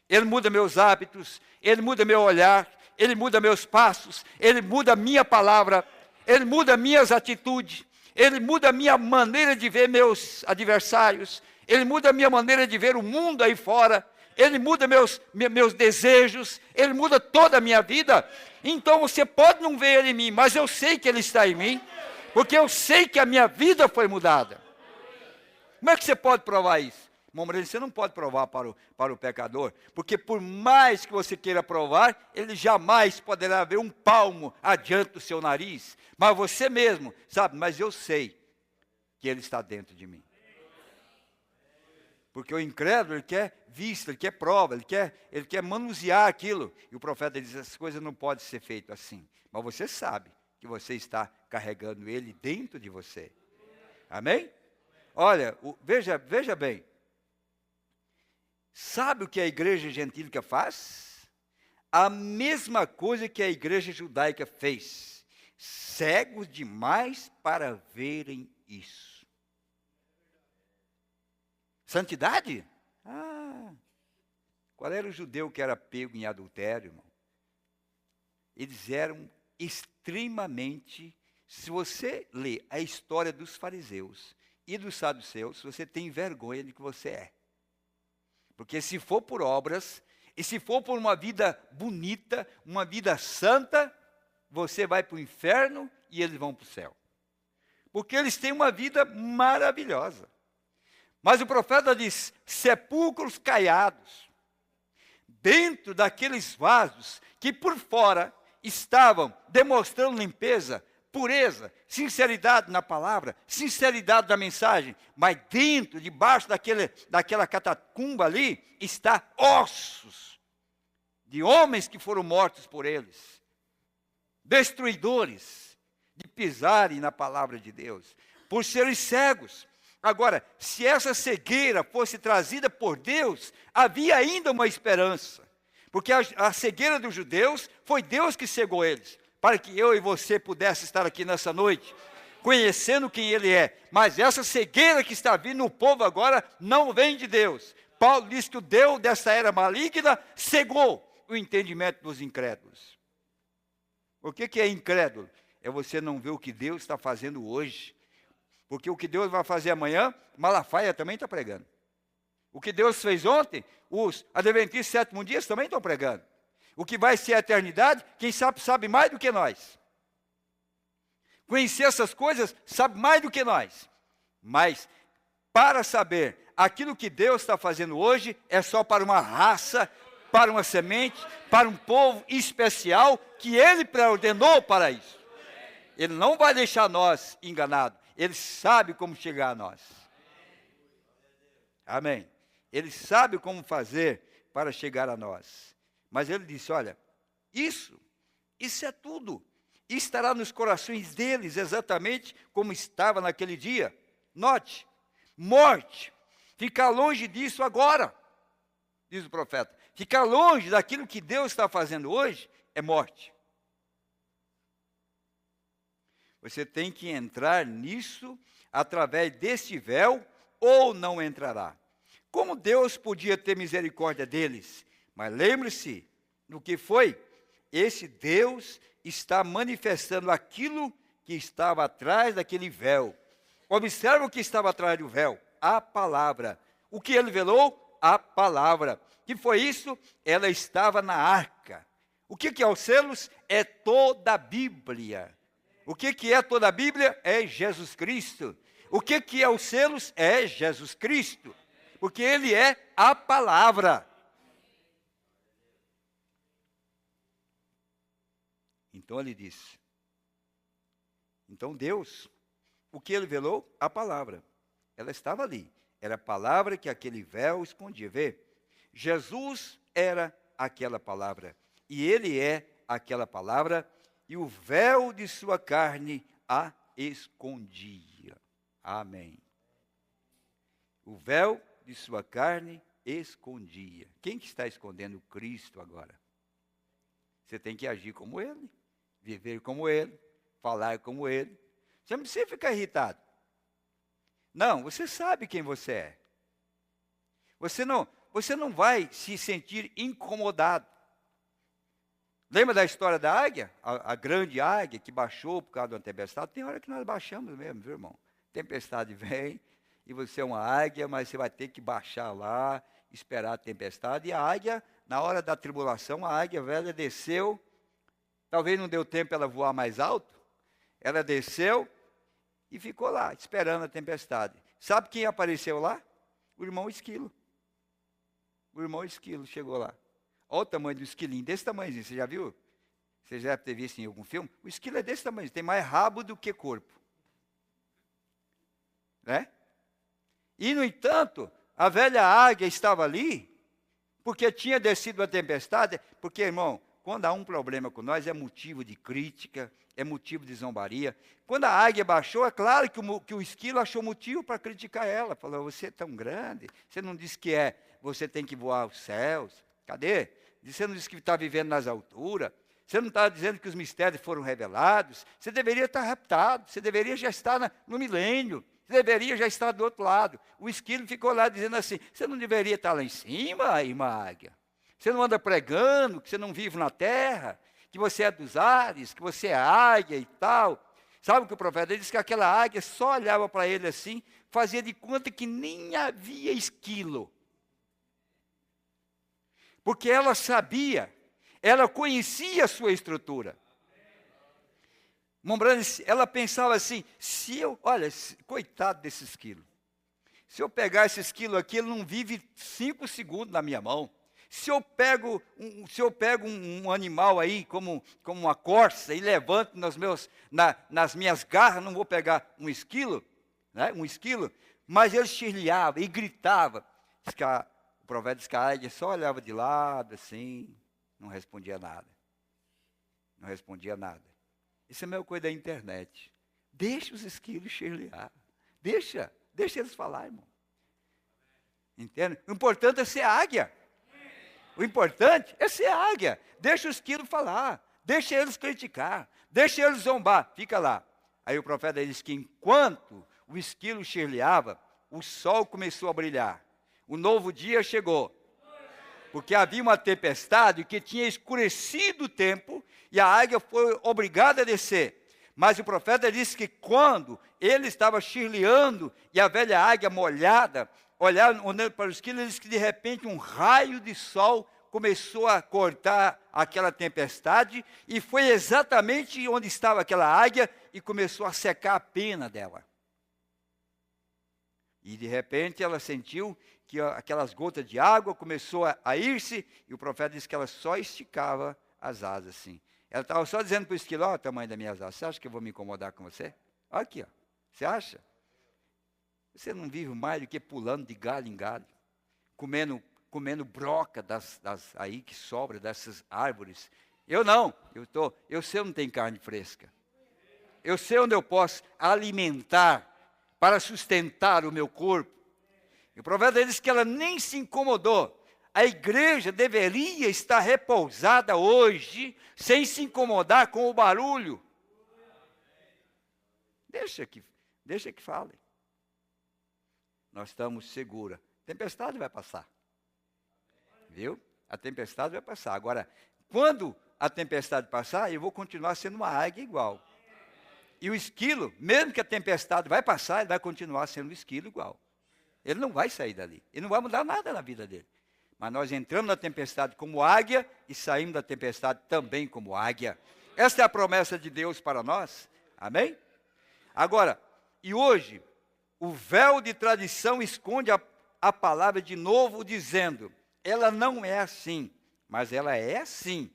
Ele muda meus hábitos, ele muda meu olhar, ele muda meus passos, ele muda a minha palavra, ele muda minhas atitudes, ele muda a minha maneira de ver meus adversários, ele muda a minha maneira de ver o mundo aí fora, ele muda meus desejos, ele muda toda a minha vida. Então você pode não ver ele em mim, mas eu sei que ele está em mim, porque eu sei que a minha vida foi mudada. Como é que você pode provar isso? Irmão Moreira, você não pode provar para o pecador, porque por mais que você queira provar, ele jamais poderá ver um palmo adiante do seu nariz. Mas você mesmo, sabe, mas eu sei que ele está dentro de mim. Porque o incrédulo, ele quer vista, ele quer prova, ele quer manusear aquilo. E o profeta diz, essas coisas não podem ser feitas assim. Mas você sabe que você está carregando ele dentro de você. Amém? Olha, veja bem. Sabe o que a igreja gentílica faz? A mesma coisa que a igreja judaica fez. Cegos demais para verem isso. Santidade? Qual era o judeu que era pego em adultério, irmão? Eles eram extremamente... Se você lê a história dos fariseus e dos saduceus, você tem vergonha de que você é. Porque se for por obras, e se for por uma vida bonita, uma vida santa, você vai para o inferno e eles vão para o céu. Porque eles têm uma vida maravilhosa. Mas o profeta diz, sepulcros caiados, dentro daqueles vasos que por fora estavam demonstrando limpeza, pureza, sinceridade na palavra, sinceridade da mensagem, mas dentro, debaixo daquela catacumba ali, está ossos de homens que foram mortos por eles, destruidores de pisarem na palavra de Deus, por serem cegos. Agora, se essa cegueira fosse trazida por Deus, havia ainda uma esperança, porque a cegueira dos judeus foi Deus que cegou eles, para que eu e você pudesse estar aqui nessa noite, conhecendo quem Ele é. Mas essa cegueira que está vindo no povo agora, não vem de Deus. Paulo diz que o Deus dessa era maligna cegou o entendimento dos incrédulos. O que é incrédulo? É você não ver o que Deus está fazendo hoje. Porque o que Deus vai fazer amanhã, Malafaia também está pregando. O que Deus fez ontem, os adventistas sétimo dias também estão pregando. O que vai ser a eternidade, quem sabe mais do que nós. Conhecer essas coisas, sabe mais do que nós. Mas, para saber aquilo que Deus está fazendo hoje, é só para uma raça, para uma semente, para um povo especial, que Ele preordenou para isso. Ele não vai deixar nós enganados. Ele sabe como chegar a nós. Amém. Ele sabe como fazer para chegar a nós. Mas ele disse, olha, isso é tudo. Estará nos corações deles exatamente como estava naquele dia. Note, morte. Ficar longe disso agora, diz o profeta. Ficar longe daquilo que Deus está fazendo hoje é morte. Você tem que entrar nisso através desse véu ou não entrará. Como Deus podia ter misericórdia deles? Mas lembre-se do que foi. Esse Deus está manifestando aquilo que estava atrás daquele véu. Observa o que estava atrás do véu. A palavra. O que ele velou? A palavra. Que foi isso? Ela estava na arca. O que é os selos? É toda a Bíblia. O que é toda a Bíblia? É Jesus Cristo. O que é os selos? É Jesus Cristo. Porque Ele é a palavra. Então ele disse. Então Deus, o que Ele velou? A palavra. Ela estava ali. Era a palavra que aquele véu escondia. Vê? Jesus era aquela palavra. E Ele é aquela palavra. E o véu de sua carne a escondia. Amém. O véu de sua carne escondia. Quem que está escondendo Cristo agora? Você tem que agir como Ele, viver como Ele, falar como Ele. Você não precisa ficar irritado. Não, você sabe quem você é. Você não vai se sentir incomodado. Lembra da história da águia? A grande águia que baixou por causa de uma tempestade? Tem hora que nós baixamos mesmo, viu, irmão? Tempestade vem e você é uma águia, mas você vai ter que baixar lá, esperar a tempestade. E a águia, na hora da tribulação, a águia velha desceu. Talvez não deu tempo ela voar mais alto. Ela desceu e ficou lá, esperando a tempestade. Sabe quem apareceu lá? O irmão esquilo. O irmão esquilo chegou lá. Olha o tamanho do esquilinho, desse tamanhozinho, você já viu? Você já deve ter visto em algum filme? O esquilo é desse tamanho, tem mais rabo do que corpo. Né? E, no entanto, a velha águia estava ali, porque tinha descido a tempestade, porque, irmão, quando há um problema com nós, é motivo de crítica, é motivo de zombaria. Quando a águia baixou, é claro que o esquilo achou motivo para criticar ela. Falou, você é tão grande, você não disse que você tem que voar aos céus. Cadê? Você não disse que está vivendo nas alturas. Você não está dizendo que os mistérios foram revelados. Você deveria estar raptado. Você deveria já estar no milênio. Você deveria já estar do outro lado. O esquilo ficou lá dizendo assim, você não deveria estar lá em cima, irmã águia? Você não anda pregando que você não vive na terra, que você é dos ares, que você é águia e tal. Sabe o que o profeta disse? Que aquela águia só olhava para ele assim, fazia de conta que nem havia esquilo. Porque ela sabia, ela conhecia a sua estrutura. Ela pensava assim, olha, coitado desse esquilo. Se eu pegar esse esquilo aqui, ele não vive 5 segundos na minha mão. Se eu pego um animal aí, como uma corça, e levanto nas minhas garras, não vou pegar um esquilo, né? Mas ele chirriava e gritava. O profeta disse que a águia só olhava de lado, assim, não respondia nada. Não respondia nada. Isso é a mesma coisa da internet. Deixa os esquilos chirriar. Deixa eles falar, irmão. Entende? O importante é ser águia. O importante é ser águia. Deixa os esquilos falar. Deixa eles criticar. Deixa eles zombar. Fica lá. Aí o profeta diz que enquanto o esquilo chirriava, o sol começou a brilhar. O novo dia chegou. Porque havia uma tempestade que tinha escurecido o tempo e a águia foi obrigada a descer. Mas o profeta disse que quando ele estava chirriando e a velha águia molhada, olhando para o esquilo, ele disse que de repente um raio de sol começou a cortar aquela tempestade e foi exatamente onde estava aquela águia e começou a secar a pena dela. E de repente ela sentiu que aquelas gotas de água começou a ir-se, e o profeta disse que ela só esticava as asas assim. Ela estava só dizendo para o esquilo, olha o tamanho das minhas asas, você acha que eu vou me incomodar com você? Olha aqui, ó. Você acha? Você não vive mais do que pulando de galho em galho, comendo broca aí que sobra dessas árvores. Eu não, eu sei onde tem carne fresca. Eu sei onde eu posso alimentar para sustentar o meu corpo. E o profeta diz que ela nem se incomodou. A igreja deveria estar repousada hoje, sem se incomodar com o barulho. Deixa que fale. Nós estamos seguros. A tempestade vai passar. Viu? A tempestade vai passar. Agora, quando a tempestade passar, eu vou continuar sendo uma águia igual. E o esquilo, mesmo que a tempestade vai passar, ele vai continuar sendo um esquilo igual. Ele não vai sair dali. Ele não vai mudar nada na vida dele. Mas nós entramos na tempestade como águia e saímos da tempestade também como águia. Esta é a promessa de Deus para nós. Amém? Agora, e hoje, o véu de tradição esconde a palavra de novo, dizendo, ela não é assim, mas ela é assim.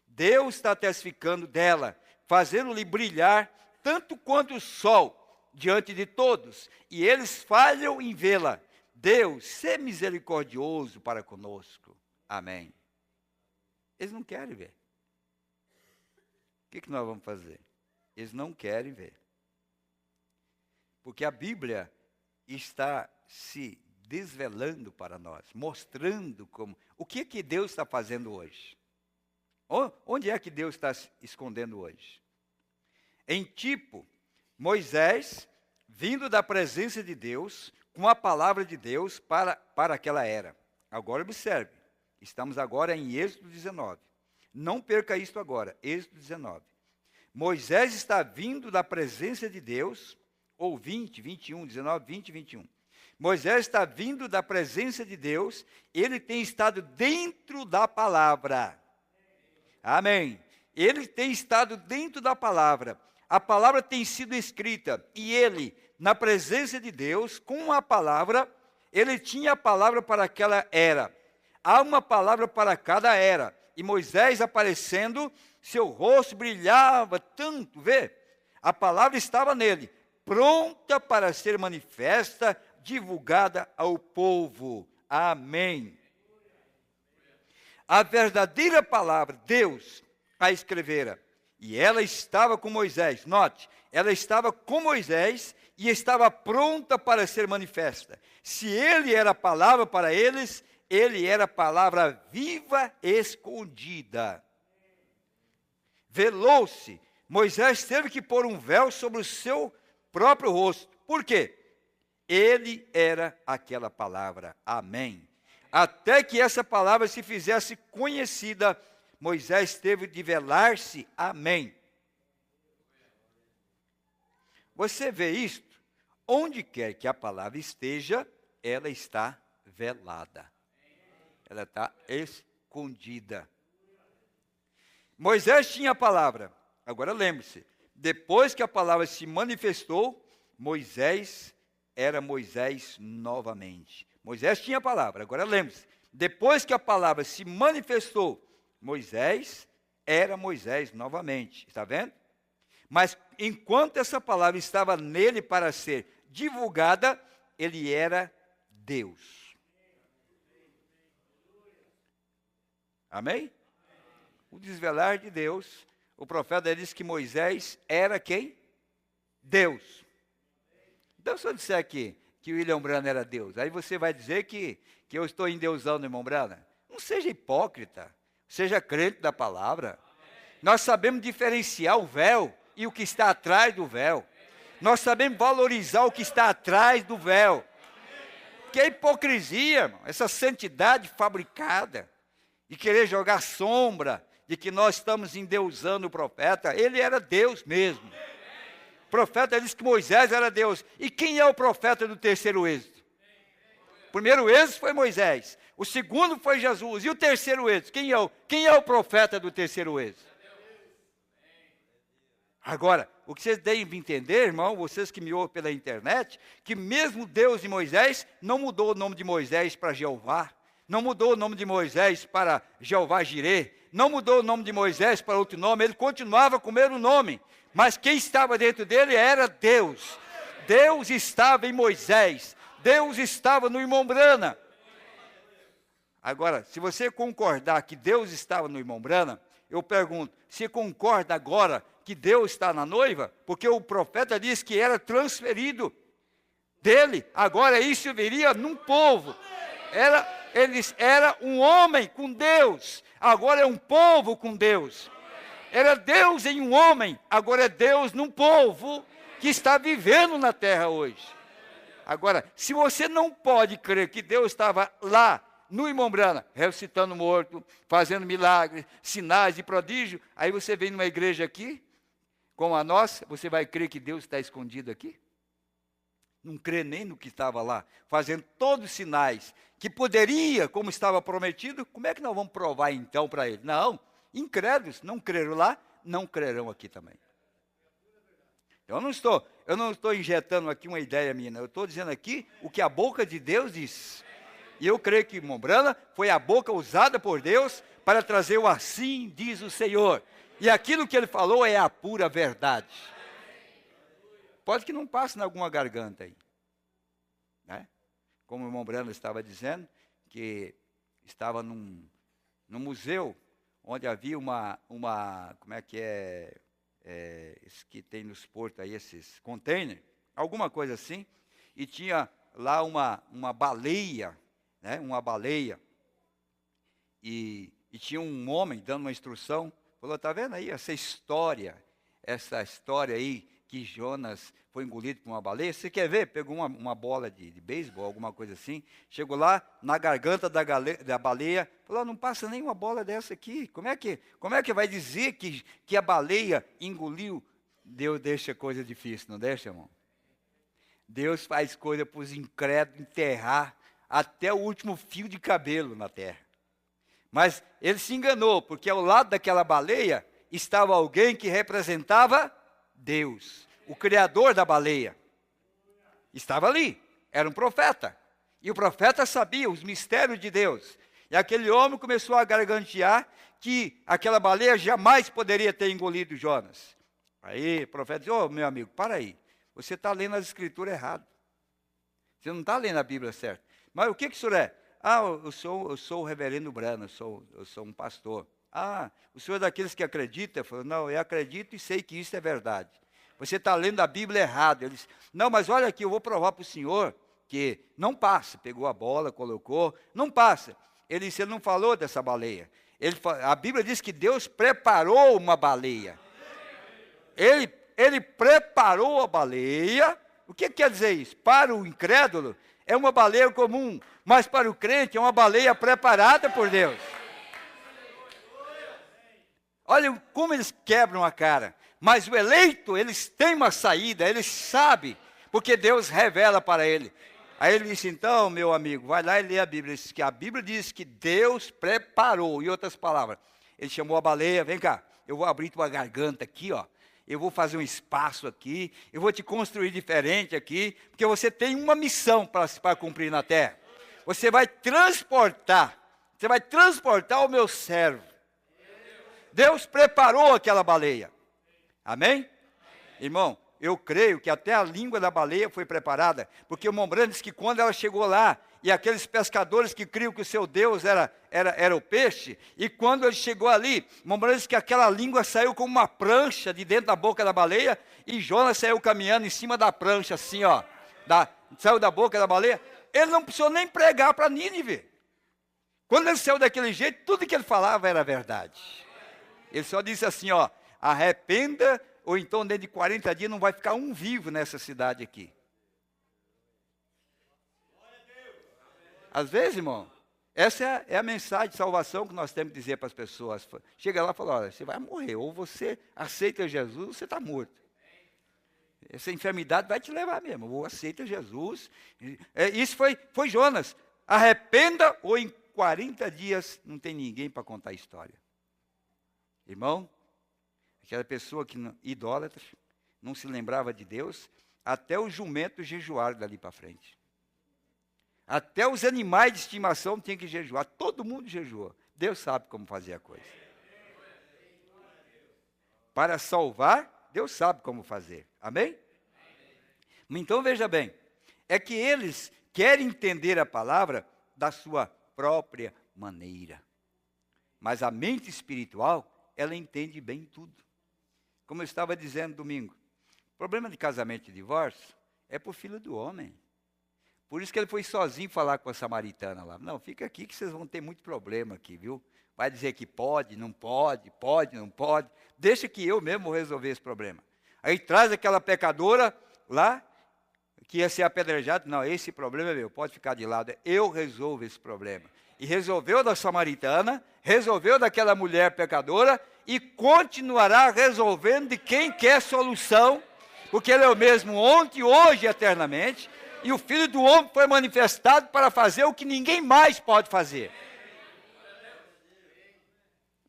Deus está testificando dela, fazendo-lhe brilhar tanto quanto o sol diante de todos, e eles falham em vê-la. Deus, sê misericordioso para conosco. Amém. Eles não querem ver. O que nós vamos fazer? Eles não querem ver. Porque a Bíblia está se desvelando para nós, mostrando o que é que Deus está fazendo hoje. Onde é que Deus está se escondendo hoje? Em tipo, Moisés, vindo da presença de Deus, com a palavra de Deus para aquela era. Agora observe, estamos agora em Êxodo 19. Não perca isto agora, Êxodo 19. Moisés está vindo da presença de Deus, ou 20, 21, 19, 20 e 21. Moisés está vindo da presença de Deus, ele tem estado dentro da palavra. Amém. Ele tem estado dentro da palavra. A palavra tem sido escrita, e ele, na presença de Deus, com a palavra, ele tinha a palavra para aquela era. Há uma palavra para cada era. E Moisés aparecendo, seu rosto brilhava tanto, vê? A palavra estava nele, pronta para ser manifesta, divulgada ao povo. Amém. A verdadeira palavra, Deus a escrevera. E ela estava com Moisés. Note, ela estava com Moisés e estava pronta para ser manifesta. Se ele era a palavra para eles, ele era a palavra viva escondida. Velou-se. Moisés teve que pôr um véu sobre o seu próprio rosto. Por quê? Ele era aquela palavra. Amém. Até que essa palavra se fizesse conhecida, Moisés teve de velar-se. Amém. Você vê isto? Onde quer que a palavra esteja, ela está velada. Ela está escondida. Moisés tinha a palavra. Agora lembre-se, depois que a palavra se manifestou, Moisés era Moisés novamente. Moisés tinha a palavra. Agora lembre-se, depois que a palavra se manifestou, Moisés era Moisés novamente. Está vendo? Mas enquanto essa palavra estava nele para ser divulgada, ele era Deus. Amém? O desvelar de Deus, o profeta disse que Moisés era quem? Deus. Então, se eu disser aqui que o William Branham era Deus, aí você vai dizer que eu estou endeusando o irmão Branham? Não seja hipócrita, seja crente da palavra. Nós sabemos diferenciar o véu e o que está atrás do véu. Nós sabemos valorizar o que está atrás do véu. Que é hipocrisia, irmão, essa santidade fabricada, de querer jogar sombra, de que nós estamos endeusando o profeta. Ele era Deus mesmo. O profeta disse que Moisés era Deus. E quem é o profeta do terceiro êxodo? O primeiro êxodo foi Moisés. O segundo foi Jesus. E o terceiro êxodo? Quem é o profeta do terceiro êxodo? Agora, o que vocês devem entender, irmão, vocês que me ouvem pela internet, que mesmo Deus e Moisés não mudou o nome de Moisés para Jeová, não mudou o nome de Moisés para Jeová Jirê, não mudou o nome de Moisés para outro nome, ele continuava com o mesmo nome, mas quem estava dentro dele era Deus. Deus estava em Moisés, Deus estava no irmão Branham. Agora, se você concordar que Deus estava no irmão Branham, eu pergunto, você concorda agora que Deus está na noiva? Porque o profeta disse que era transferido dele, agora isso viria num povo. Era um homem com Deus, agora é um povo com Deus. Era Deus em um homem, agora é Deus num povo que está vivendo na terra hoje. Agora, se você não pode crer que Deus estava lá, no irmão Branham, ressuscitando morto, fazendo milagres, sinais e prodígio, aí você vem numa igreja aqui, como a nossa, você vai crer que Deus está escondido aqui? Não crê nem no que estava lá, fazendo todos os sinais, que poderia, como estava prometido, como é que nós vamos provar então para ele? Não, incrédulos, não creram lá, não crerão aqui também. Eu não estou injetando aqui uma ideia minha, eu estou dizendo aqui o que a boca de Deus diz. E eu creio que irmão Branham foi a boca usada por Deus para trazer o assim diz o Senhor. E aquilo que ele falou é a pura verdade. Pode que não passe em alguma garganta aí. Né? Como o irmão Branham estava dizendo, que estava num museu, onde havia uma como é que esse que tem nos portos aí, esses containers, alguma coisa assim, e tinha lá uma baleia, né? Uma baleia. E tinha um homem dando uma instrução, falou, está vendo aí essa história aí, que Jonas foi engolido por uma baleia, você quer ver? Pegou uma bola de beisebol, alguma coisa assim, chegou lá na garganta da baleia, falou, não passa nem uma bola dessa aqui, como é que vai dizer que a baleia engoliu? Deus deixa coisa difícil, não deixa, irmão? Deus faz coisa para os incrédulos enterrar até o último fio de cabelo na terra. Mas ele se enganou, porque ao lado daquela baleia estava alguém que representava Deus, o criador da baleia. Estava ali, era um profeta. E o profeta sabia os mistérios de Deus. E aquele homem começou a gargantear que aquela baleia jamais poderia ter engolido Jonas. Aí o profeta disse, ô meu amigo, para aí. Você está lendo as escrituras errado. Você não está lendo a Bíblia certa. Mas o que o senhor é? Eu sou o reverendo Brano, eu sou um pastor. O senhor é daqueles que acredita? Eu falei, não, eu acredito e sei que isso é verdade. Você está lendo a Bíblia errado. Ele disse, não, mas olha aqui, eu vou provar para o senhor que não passa. Pegou a bola, colocou, não passa. Ele disse, ele não falou dessa baleia. A Bíblia diz que Deus preparou uma baleia. Ele preparou a baleia. O que quer dizer isso? Para o incrédulo, é uma baleia comum, mas para o crente é uma baleia preparada por Deus. Olha como eles quebram a cara. Mas o eleito, eles têm uma saída, eles sabem, porque Deus revela para ele. Aí ele disse, então, meu amigo, vai lá e lê a Bíblia. Ele disse que a Bíblia diz que Deus preparou, em outras palavras. Ele chamou a baleia, vem cá, eu vou abrir tua garganta aqui, ó. Eu vou fazer um espaço aqui, eu vou te construir diferente aqui, porque você tem uma missão para cumprir na terra. Você vai transportar o meu servo. Deus preparou aquela baleia. Amém? Irmão, eu creio que até a língua da baleia foi preparada, porque o irmão Brando disse que quando ela chegou lá, e aqueles pescadores que criam que o seu Deus era o peixe, e quando ele chegou ali, o irmão Brando disse que aquela língua saiu como uma prancha de dentro da boca da baleia, e Jonas saiu caminhando em cima da prancha, assim, ó, saiu da boca da baleia. Ele não precisou nem pregar para Nínive. Quando ele saiu daquele jeito, tudo que ele falava era verdade. Ele só disse assim, ó, arrependa, ou então dentro de 40 dias não vai ficar um vivo nessa cidade aqui. Às vezes, irmão, essa é a mensagem de salvação que nós temos que dizer para as pessoas. Chega lá e fala, olha, você vai morrer, ou você aceita Jesus, ou você está morto. Essa enfermidade vai te levar mesmo, ou aceita Jesus. Isso foi Jonas. Arrependa, ou em 40 dias não tem ninguém para contar a história. Irmão, aquela pessoa que idólatra, não se lembrava de Deus, até os jumentos jejuaram dali para frente. Até os animais de estimação tinham que jejuar. Todo mundo jejuou. Deus sabe como fazer a coisa. Para salvar, Deus sabe como fazer. Amém? Então veja bem, é que eles querem entender a palavra da sua própria maneira. Mas a mente espiritual, ela entende bem tudo. Como eu estava dizendo domingo, o problema de casamento e divórcio é para o filho do homem. Por isso que ele foi sozinho falar com a samaritana lá. Não, fica aqui que vocês vão ter muito problema aqui, viu? Vai dizer que pode, não pode, não pode. Deixa que eu mesmo vou resolver esse problema. Aí traz aquela pecadora lá, que ia ser apedrejada. Não, esse problema é meu, pode ficar de lado. Eu resolvo esse problema. E resolveu da samaritana, resolveu daquela mulher pecadora, e continuará resolvendo de quem quer solução, porque ele é o mesmo ontem, hoje e eternamente. E o Filho do Homem foi manifestado para fazer o que ninguém mais pode fazer.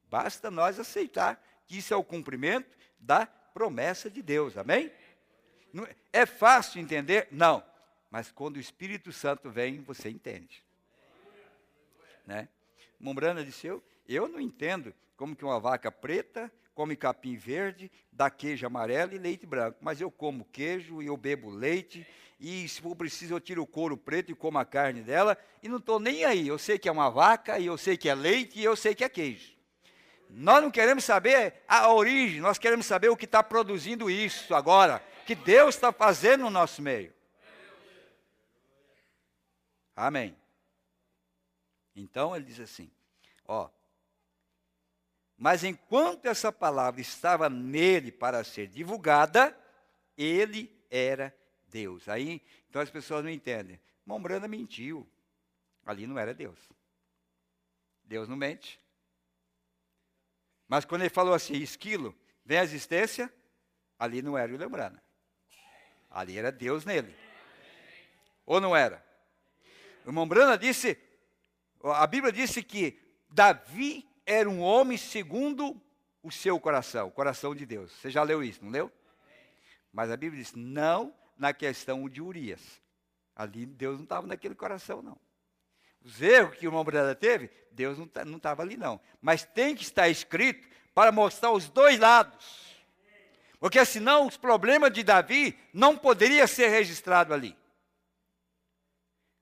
Basta nós aceitar que isso é o cumprimento da promessa de Deus, amém? É fácil entender? Não. Mas quando o Espírito Santo vem, você entende. Né? Mombrana disse, eu não entendo como que uma vaca preta come capim verde, dá queijo amarelo e leite branco. Mas eu como queijo e eu bebo leite, e se for preciso eu tiro o couro preto e como a carne dela, e não estou nem aí. Eu sei que é uma vaca, e eu sei que é leite, e eu sei que é queijo. Nós não queremos saber a origem, nós queremos saber o que está produzindo isso agora, que Deus está fazendo no nosso meio. Amém. Então ele diz assim, ó. Mas enquanto essa palavra estava nele para ser divulgada, ele era Deus. Aí, então as pessoas não entendem. Irmão Branda mentiu. Ali não era Deus. Deus não mente. Mas quando ele falou assim, esquilo, vem a existência, ali não era o William Branham. Ali era Deus nele. Ou não era? O irmão Branham disse, a Bíblia disse que Davi era um homem segundo o seu coração, o coração de Deus. Você já leu isso, não leu? Mas a Bíblia diz, não na questão de Urias. Ali Deus não estava naquele coração, não. Os erros que o irmão Branham teve, Deus não estava ali, não. Mas tem que estar escrito para mostrar os dois lados. Porque senão os problemas de Davi não poderiam ser registrados ali.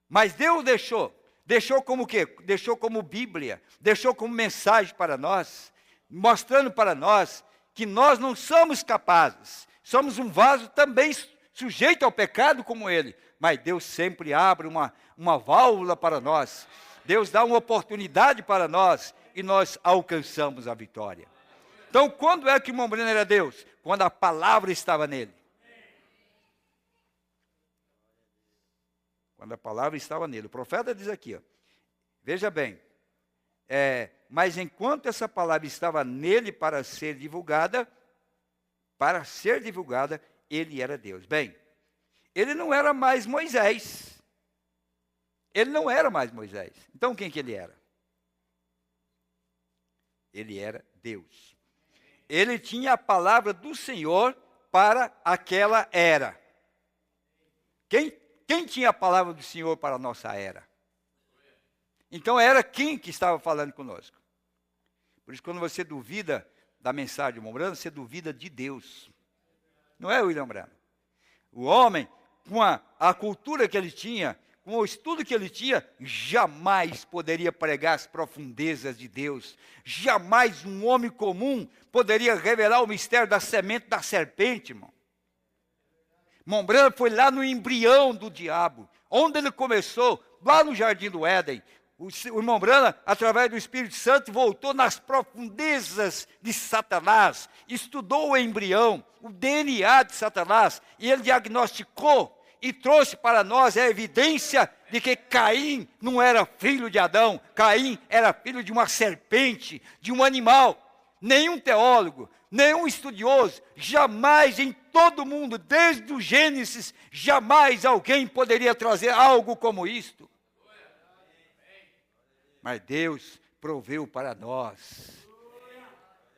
Mas Deus deixou como o quê? Deixou como Bíblia, deixou como mensagem para nós, mostrando para nós que nós não somos capazes, somos um vaso também sujeito ao pecado como ele, mas Deus sempre abre uma válvula para nós, Deus dá uma oportunidade para nós e nós alcançamos a vitória. Então, quando é que o irmão Branham era Deus? Quando a palavra estava nele. Quando a palavra estava nele. O profeta diz aqui, ó, veja bem, mas enquanto essa palavra estava nele para ser divulgada, ele era Deus. Bem, ele não era mais Moisés. Ele não era mais Moisés. Então quem que ele era? Ele era Deus. Ele tinha a palavra do Senhor para aquela era. Quem tinha a palavra do Senhor para a nossa era? Então era quem que estava falando conosco. Por isso quando você duvida da mensagem de irmão Branham, você duvida de Deus. Não é, William Branham? O homem, com a cultura que ele tinha, com o estudo que ele tinha, jamais poderia pregar as profundezas de Deus. Jamais um homem comum poderia revelar o mistério da semente da serpente, irmão. Irmão Branham foi lá no embrião do diabo, onde ele começou, lá no Jardim do Éden. O irmão Branham, através do Espírito Santo, voltou nas profundezas de Satanás, estudou o embrião, o DNA de Satanás, e ele diagnosticou e trouxe para nós a evidência de que Caim não era filho de Adão, Caim era filho de uma serpente, de um animal. Nenhum teólogo, nenhum estudioso, jamais em todo o mundo, desde o Gênesis, jamais alguém poderia trazer algo como isto. Mas Deus proveu para nós.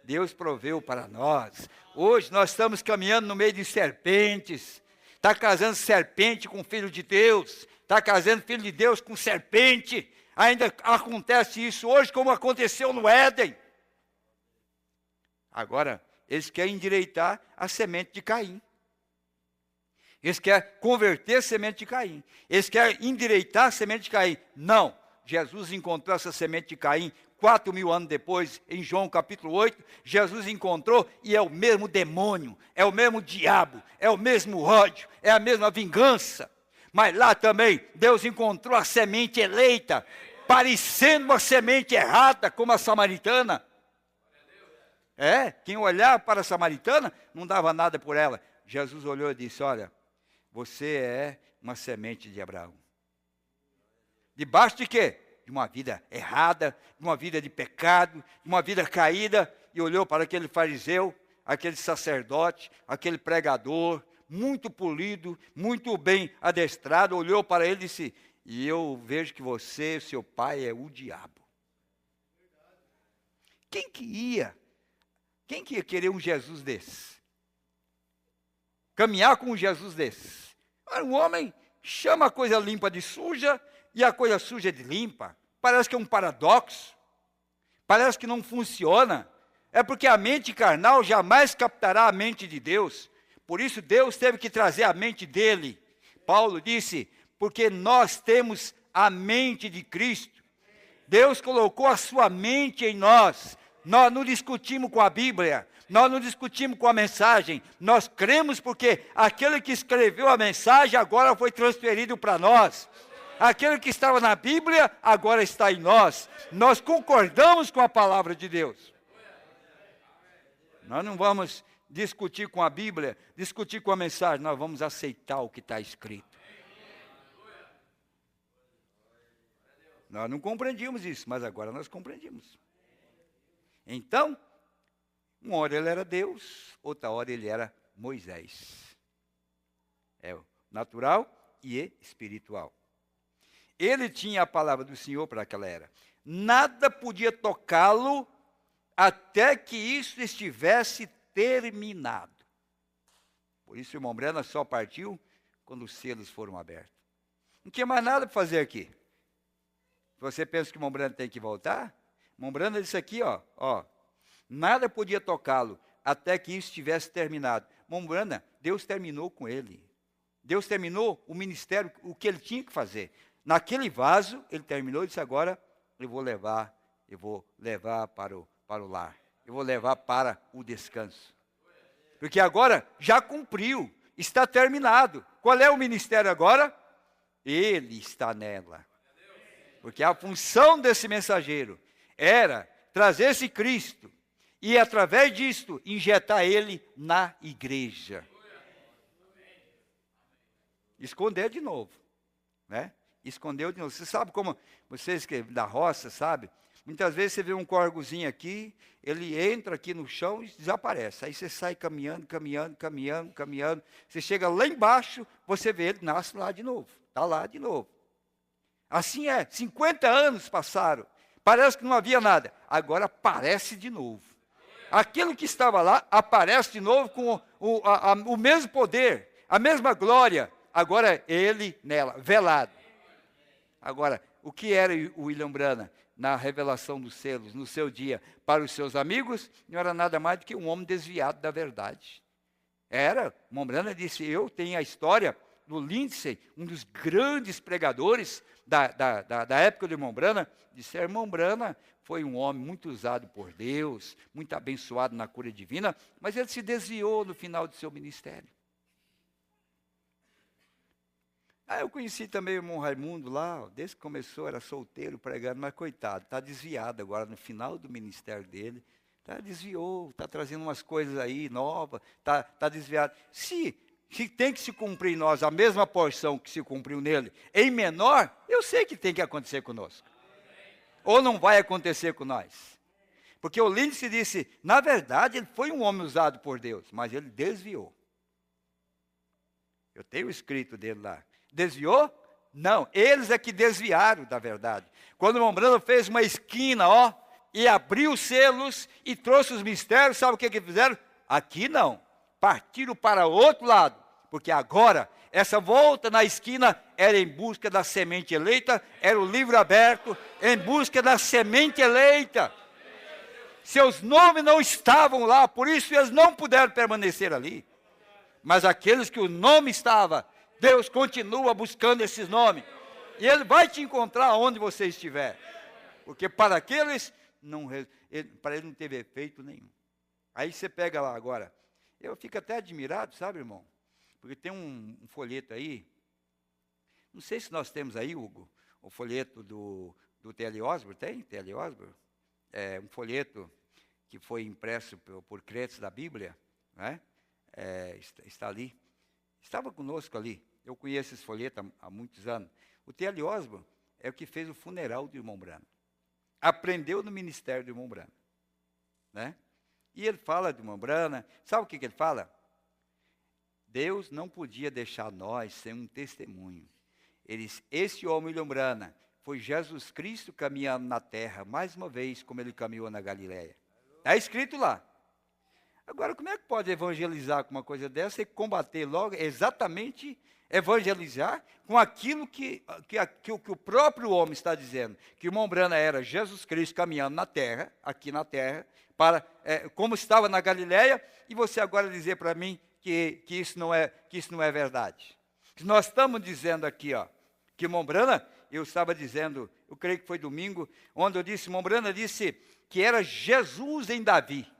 Deus proveu para nós. Hoje nós estamos caminhando no meio de serpentes. Está casando serpente com filho de Deus. Está casando filho de Deus com serpente. Ainda acontece isso hoje, como aconteceu no Éden. Agora, eles querem endireitar a semente de Caim. Eles querem converter a semente de Caim. Eles querem endireitar a semente de Caim. Não. Jesus encontrou essa semente de Caim 4.000 anos depois, em João capítulo 8, Jesus encontrou e é o mesmo demônio, é o mesmo diabo, é o mesmo ódio, é a mesma vingança. Mas lá também, Deus encontrou a semente eleita, parecendo uma semente errada, como a samaritana. Quem olhava para a samaritana, não dava nada por ela. Jesus olhou e disse, olha, você é uma semente de Abraão. Debaixo de quê? De uma vida errada, de uma vida de pecado, de uma vida caída, e olhou para aquele fariseu, aquele sacerdote, aquele pregador, muito polido, muito bem adestrado, olhou para ele e disse, e eu vejo que você, seu pai, é o diabo. Quem que ia querer um Jesus desse? Caminhar com um Jesus desse? Um homem chama a coisa limpa de suja, e a coisa suja de limpa. Parece que é um paradoxo. Parece que não funciona. É porque a mente carnal jamais captará a mente de Deus. Por isso Deus teve que trazer a mente dele. Paulo disse, porque nós temos a mente de Cristo. Deus colocou a sua mente em nós. Nós não discutimos com a Bíblia. Nós não discutimos com a mensagem. Nós cremos porque aquele que escreveu a mensagem agora foi transferido para nós. Aquele que estava na Bíblia, agora está em nós. Nós concordamos com a palavra de Deus. Nós não vamos discutir com a Bíblia, discutir com a mensagem, nós vamos aceitar o que está escrito. Nós não compreendíamos isso, mas agora nós compreendimos. Então, uma hora ele era Deus, outra hora ele era Moisés. É o natural e espiritual. Ele tinha a palavra do Senhor para aquela era. Nada podia tocá-lo até que isso estivesse terminado. Por isso o irmão Brana só partiu quando os selos foram abertos. Não tinha mais nada para fazer aqui. Você pensa que o irmão Brana tem que voltar? O irmão Brana disse aqui, ó, nada podia tocá-lo até que isso estivesse terminado. Irmão Brana, Deus terminou com ele. Deus terminou o ministério, o que ele tinha que fazer. Naquele vaso, ele terminou e disse, agora eu vou levar para o lar. Eu vou levar para o descanso. Porque agora já cumpriu, está terminado. Qual é o ministério agora? Ele está nela. Porque a função desse mensageiro era trazer esse Cristo e, através disto, injetar ele na igreja. Esconder de novo, né? Escondeu de novo. Você sabe como, vocês que da roça, sabe? Muitas vezes você vê um corgozinho aqui, ele entra aqui no chão e desaparece. Aí você sai caminhando. Você chega lá embaixo, você vê ele nasce lá de novo. Está lá de novo. Assim é, 50 anos passaram. Parece que não havia nada. Agora aparece de novo. Aquilo que estava lá aparece de novo com o mesmo poder, a mesma glória. Agora ele nela, velado. Agora, o que era o William Branham na revelação dos selos, no seu dia, para os seus amigos? Não era nada mais do que um homem desviado da verdade. O irmão Branham disse, eu tenho a história do Lindsay, um dos grandes pregadores da época do irmão Branham, disse, irmão Branham foi um homem muito usado por Deus, muito abençoado na cura divina, mas ele se desviou no final do seu ministério. Eu conheci também o irmão Raimundo lá, desde que começou, era solteiro, pregando, mas coitado, está desviado agora no final do ministério dele, desviou, está trazendo umas coisas aí novas, está desviado. Se tem que se cumprir em nós a mesma porção que se cumpriu nele, em menor, eu sei que tem que acontecer conosco. Ou não vai acontecer com nós. Porque o Lindsay disse, na verdade, ele foi um homem usado por Deus, mas ele desviou. Eu tenho o escrito dele lá. Desviou? Não, eles é que desviaram da verdade. Quando o irmão Branham fez uma esquina, e abriu os selos e trouxe os mistérios, sabe o que fizeram? Aqui não, partiram para o outro lado, porque agora, essa volta na esquina era em busca da semente eleita, era o livro aberto, em busca da semente eleita. Seus nomes não estavam lá, por isso eles não puderam permanecer ali. Mas aqueles que o nome estava, Deus continua buscando esses nomes. E Ele vai te encontrar onde você estiver. Porque para aqueles, para ele não teve efeito nenhum. Aí você pega lá agora. Eu fico até admirado, sabe, irmão? Porque tem um folheto aí. Não sei se nós temos aí, Hugo, o folheto do T.L. Osborne. Tem T.L. Osborne? É um folheto que foi impresso por crentes da Bíblia, né? Está ali. Estava conosco ali. Eu conheço esse folheto há muitos anos. O T.L. Osborne é o que fez o funeral do irmão Branham. Aprendeu no ministério do irmão Branham, né? E ele fala do irmão Branham. Sabe o que ele fala? Deus não podia deixar nós sem um testemunho. Esse homem, William Branham, foi Jesus Cristo caminhando na terra, mais uma vez, como ele caminhou na Galileia. Está escrito lá. Agora, como é que pode evangelizar com uma coisa dessa e combater logo, exatamente evangelizar com aquilo que o próprio homem está dizendo? Que o irmão Branham era Jesus Cristo caminhando na terra, aqui na terra, como estava na Galileia, e você agora dizer para mim que isso não é verdade. Nós estamos dizendo aqui, que o irmão Branham, eu estava dizendo, eu creio que foi domingo, onde eu disse, o irmão Branham disse que era Jesus em Davi.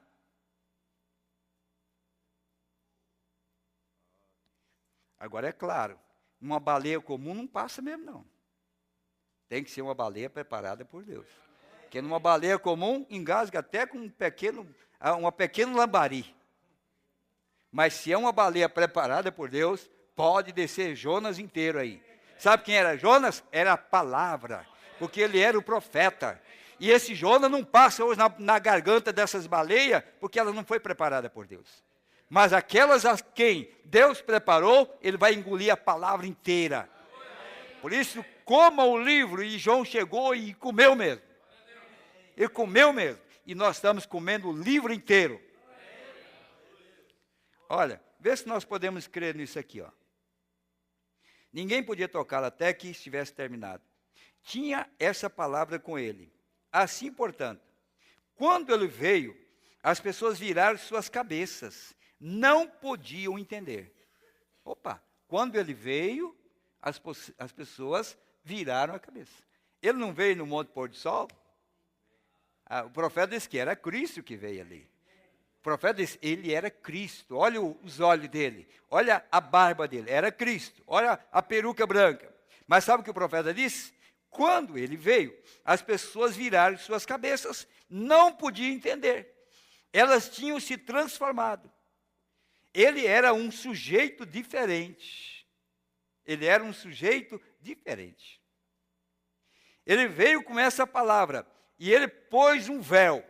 Agora é claro, uma baleia comum não passa mesmo não. Tem que ser uma baleia preparada por Deus. Porque numa baleia comum, engasga até com uma pequena lambari. Mas se é uma baleia preparada por Deus, pode descer Jonas inteiro aí. Sabe quem era Jonas? Era a palavra, porque ele era o profeta. E esse Jonas não passa hoje na garganta dessas baleias, porque ela não foi preparada por Deus. Mas aquelas a quem Deus preparou, ele vai engolir a palavra inteira. Por isso, coma o livro, e João chegou e comeu mesmo. Ele comeu mesmo. E nós estamos comendo o livro inteiro. Olha, vê se nós podemos crer nisso aqui, ó. Ninguém podia tocá-lo até que estivesse terminado. Tinha essa palavra com ele. Assim, portanto, quando ele veio, as pessoas viraram suas cabeças. Não podiam entender. Opa, quando ele veio, as pessoas viraram a cabeça. Ele não veio no Monte Pôr do Sol? O profeta disse que era Cristo que veio ali. O profeta disse, ele era Cristo. Olha os olhos dele, olha a barba dele, era Cristo. Olha a peruca branca. Mas sabe o que o profeta disse? Quando ele veio, as pessoas viraram suas cabeças, não podiam entender. Elas tinham se transformado. Ele era um sujeito diferente. Ele era um sujeito diferente. Ele veio com essa palavra, e ele pôs um véu.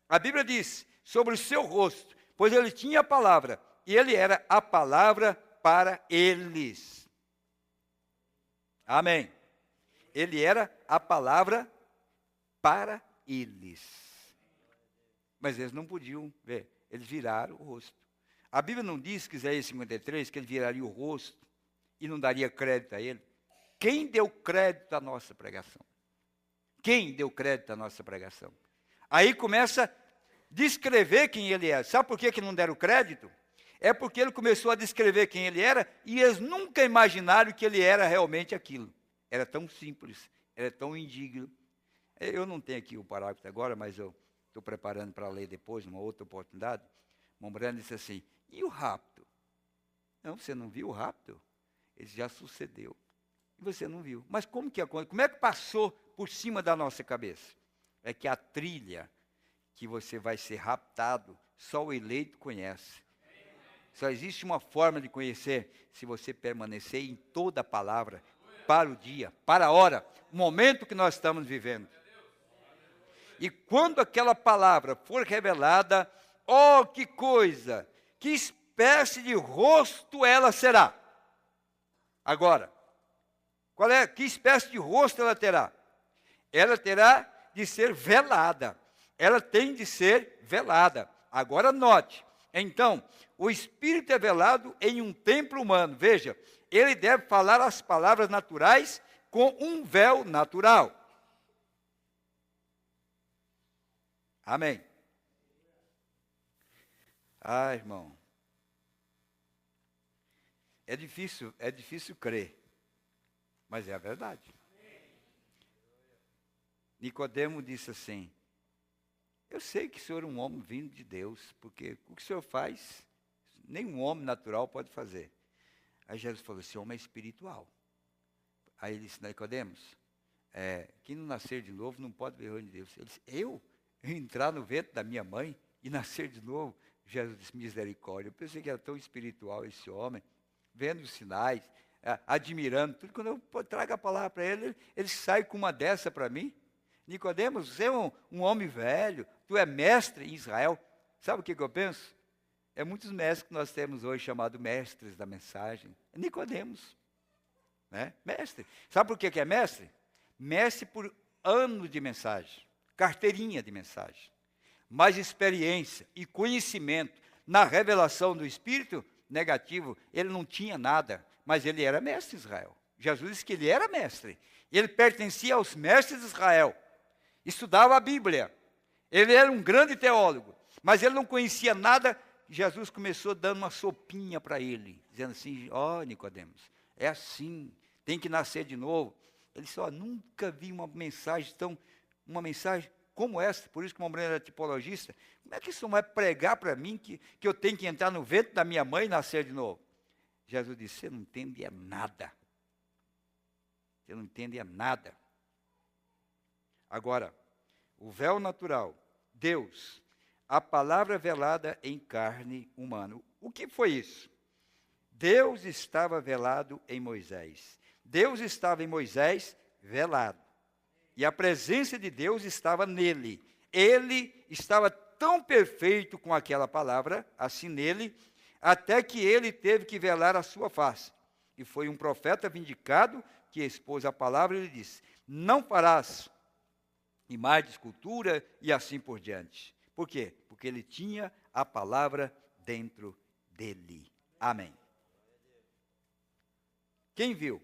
A Bíblia diz, sobre o seu rosto, pois ele tinha a palavra, e ele era a palavra para eles. Amém. Ele era a palavra para eles. Mas eles não podiam ver, eles viraram o rosto. A Bíblia não diz, que Isaías 53, que ele viraria o rosto e não daria crédito a ele. Quem deu crédito à nossa pregação? Quem deu crédito à nossa pregação? Aí começa a descrever quem ele é. Sabe por que não deram crédito? É porque ele começou a descrever quem ele era e eles nunca imaginaram que ele era realmente aquilo. Era tão simples, era tão indigno. Eu não tenho aqui o parágrafo agora, mas eu estou preparando para ler depois, numa outra oportunidade. Mombrano disse assim, e o rapto? Não, você não viu o rapto? Ele já sucedeu. E você não viu. Mas como que aconteceu? Como é que passou por cima da nossa cabeça? É que a trilha que você vai ser raptado, só o eleito conhece. Só existe uma forma de conhecer, se você permanecer em toda a palavra, para o dia, para a hora, o momento que nós estamos vivendo. E quando aquela palavra for revelada, oh, que coisa, que espécie de rosto ela será. Agora, que espécie de rosto ela terá? Ela terá de ser velada. Ela tem de ser velada. Agora note, então, o Espírito é velado em um templo humano. Veja, ele deve falar as palavras naturais com um véu natural. Amém. Ah, irmão. É difícil crer, mas é a verdade. Nicodemo disse assim, eu sei que o senhor é um homem vindo de Deus, porque o que o senhor faz, nenhum homem natural pode fazer. Aí Jesus falou, esse homem é espiritual. Aí ele disse, Nicodemos, quem não nascer de novo não pode ver o reino de Deus. Ele disse, eu entrar no ventre da minha mãe e nascer de novo? Jesus disse, misericórdia. Eu pensei que era tão espiritual esse homem, vendo os sinais, admirando tudo. Quando eu trago a palavra para ele, ele sai com uma dessa para mim. Nicodemos, você é um homem velho, tu é mestre em Israel. Sabe o que eu penso? É muitos mestres que nós temos hoje, chamados mestres da mensagem. Nicodemos, né? Mestre. Sabe por que é mestre? Mestre por anos de mensagem, carteirinha de mensagem. Mais experiência e conhecimento na revelação do Espírito negativo, ele não tinha nada, mas ele era mestre em Israel. Jesus disse que ele era mestre. Ele pertencia aos mestres de Israel. Estudava a Bíblia. Ele era um grande teólogo, mas ele não conhecia nada. Jesus começou dando uma sopinha para ele, dizendo assim, Nicodemos, é assim, tem que nascer de novo. Ele disse, nunca vi uma mensagem como essa, por isso que o Mombrano era tipologista. Como é que isso vai pregar para mim que eu tenho que entrar no ventre da minha mãe e nascer de novo? Jesus disse, você não entende nada. Você não entende nada. Agora, o véu natural, Deus, a palavra velada em carne humana. O que foi isso? Deus estava velado em Moisés. Deus estava em Moisés velado. E a presença de Deus estava nele. Ele estava tão perfeito com aquela palavra, assim nele, até que ele teve que velar a sua face. E foi um profeta vindicado que expôs a palavra e lhe disse: não farás imagem de escultura e assim por diante. Por quê? Porque ele tinha a palavra dentro dele. Amém. Quem viu?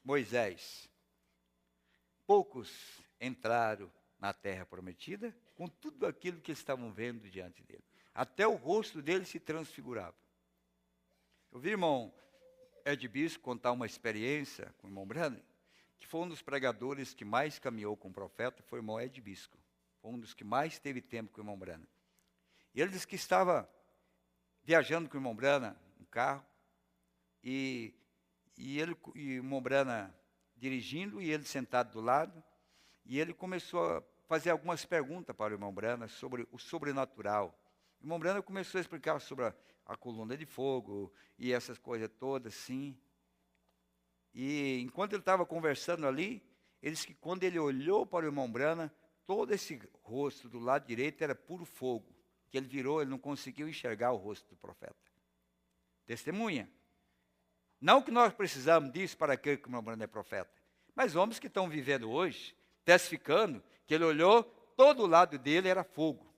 Moisés. Poucos entraram na terra prometida com tudo aquilo que estavam vendo diante dele. Até o rosto dele se transfigurava. Eu vi o irmão Ed Bispo contar uma experiência com o irmão Brandon, que foi um dos pregadores que mais caminhou com o profeta, foi o irmão Ed Bispo. Foi um dos que mais teve tempo com o irmão Brandon. E ele disse que estava viajando com o irmão Brandon, no carro, e o irmão Brandon dirigindo, e ele sentado do lado, e ele começou a fazer algumas perguntas para o irmão Brandon sobre o sobrenatural. O irmão Brandon começou a explicar sobre a coluna de fogo e essas coisas todas, assim. E enquanto ele estava conversando ali, ele disse que quando ele olhou para o irmão Brandon, todo esse rosto do lado direito era puro fogo. Que ele virou, ele não conseguiu enxergar o rosto do profeta. Testemunha. Não que nós precisamos disso para aquele que o irmão Brandon é profeta, mas homens que estão vivendo hoje, testificando, que ele olhou, todo o lado dele era fogo.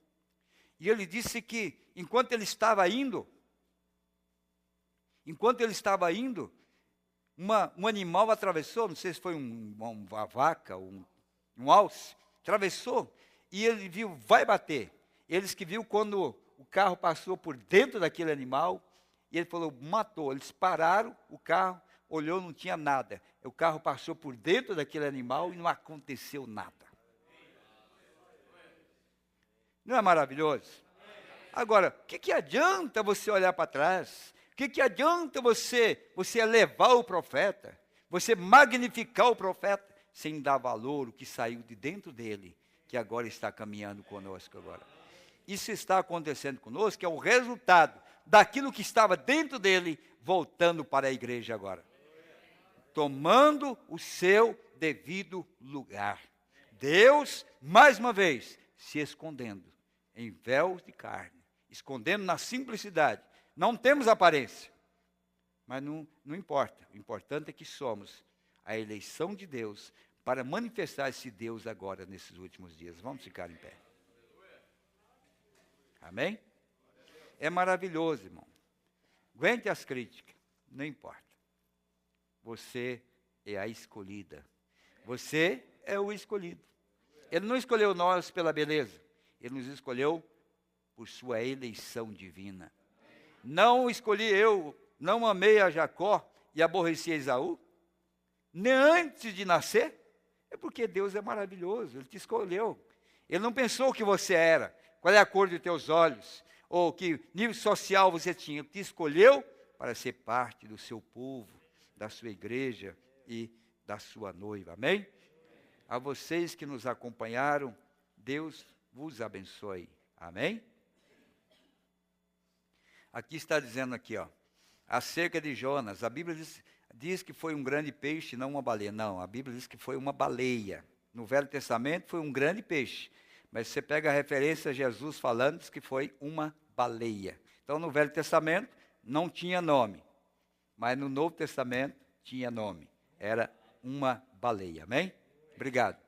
E ele disse que, enquanto ele estava indo, um animal atravessou, não sei se foi uma vaca, um alce, atravessou, e ele viu, vai bater. Eles que viu quando o carro passou por dentro daquele animal, e ele falou, matou. Eles pararam o carro, olhou, não tinha nada. O carro passou por dentro daquele animal e não aconteceu nada. Não é maravilhoso? Agora, o que adianta você olhar para trás? O que adianta você elevar o profeta? Você magnificar o profeta, sem dar valor o que saiu de dentro dele, que agora está caminhando conosco agora. Isso está acontecendo conosco, que é o resultado daquilo que estava dentro dele, voltando para a igreja agora. Tomando o seu devido lugar. Deus, mais uma vez, se escondendo em véus de carne, escondendo na simplicidade. Não temos aparência, mas não importa. O importante é que somos a eleição de Deus para manifestar esse Deus agora, nesses últimos dias. Vamos ficar em pé. Amém? É maravilhoso, irmão. Aguente as críticas, não importa. Você é a escolhida. Você é o escolhido. Ele não escolheu nós pela beleza. Ele nos escolheu por sua eleição divina. Não escolhi eu, não amei a Jacó e aborreci a Esaú, nem antes de nascer. É porque Deus é maravilhoso, Ele te escolheu. Ele não pensou o que você era, qual é a cor de teus olhos, ou que nível social você tinha. Ele te escolheu para ser parte do seu povo, da sua igreja e da sua noiva. Amém? A vocês que nos acompanharam, Deus vos abençoe. Amém? Aqui está dizendo aqui, ó, acerca de Jonas, a Bíblia diz que foi um grande peixe, não uma baleia. Não, a Bíblia diz que foi uma baleia. No Velho Testamento foi um grande peixe. Mas você pega a referência a Jesus falando, diz que foi uma baleia. Então, no Velho Testamento não tinha nome. Mas no Novo Testamento tinha nome. Era uma baleia. Amém? Obrigado.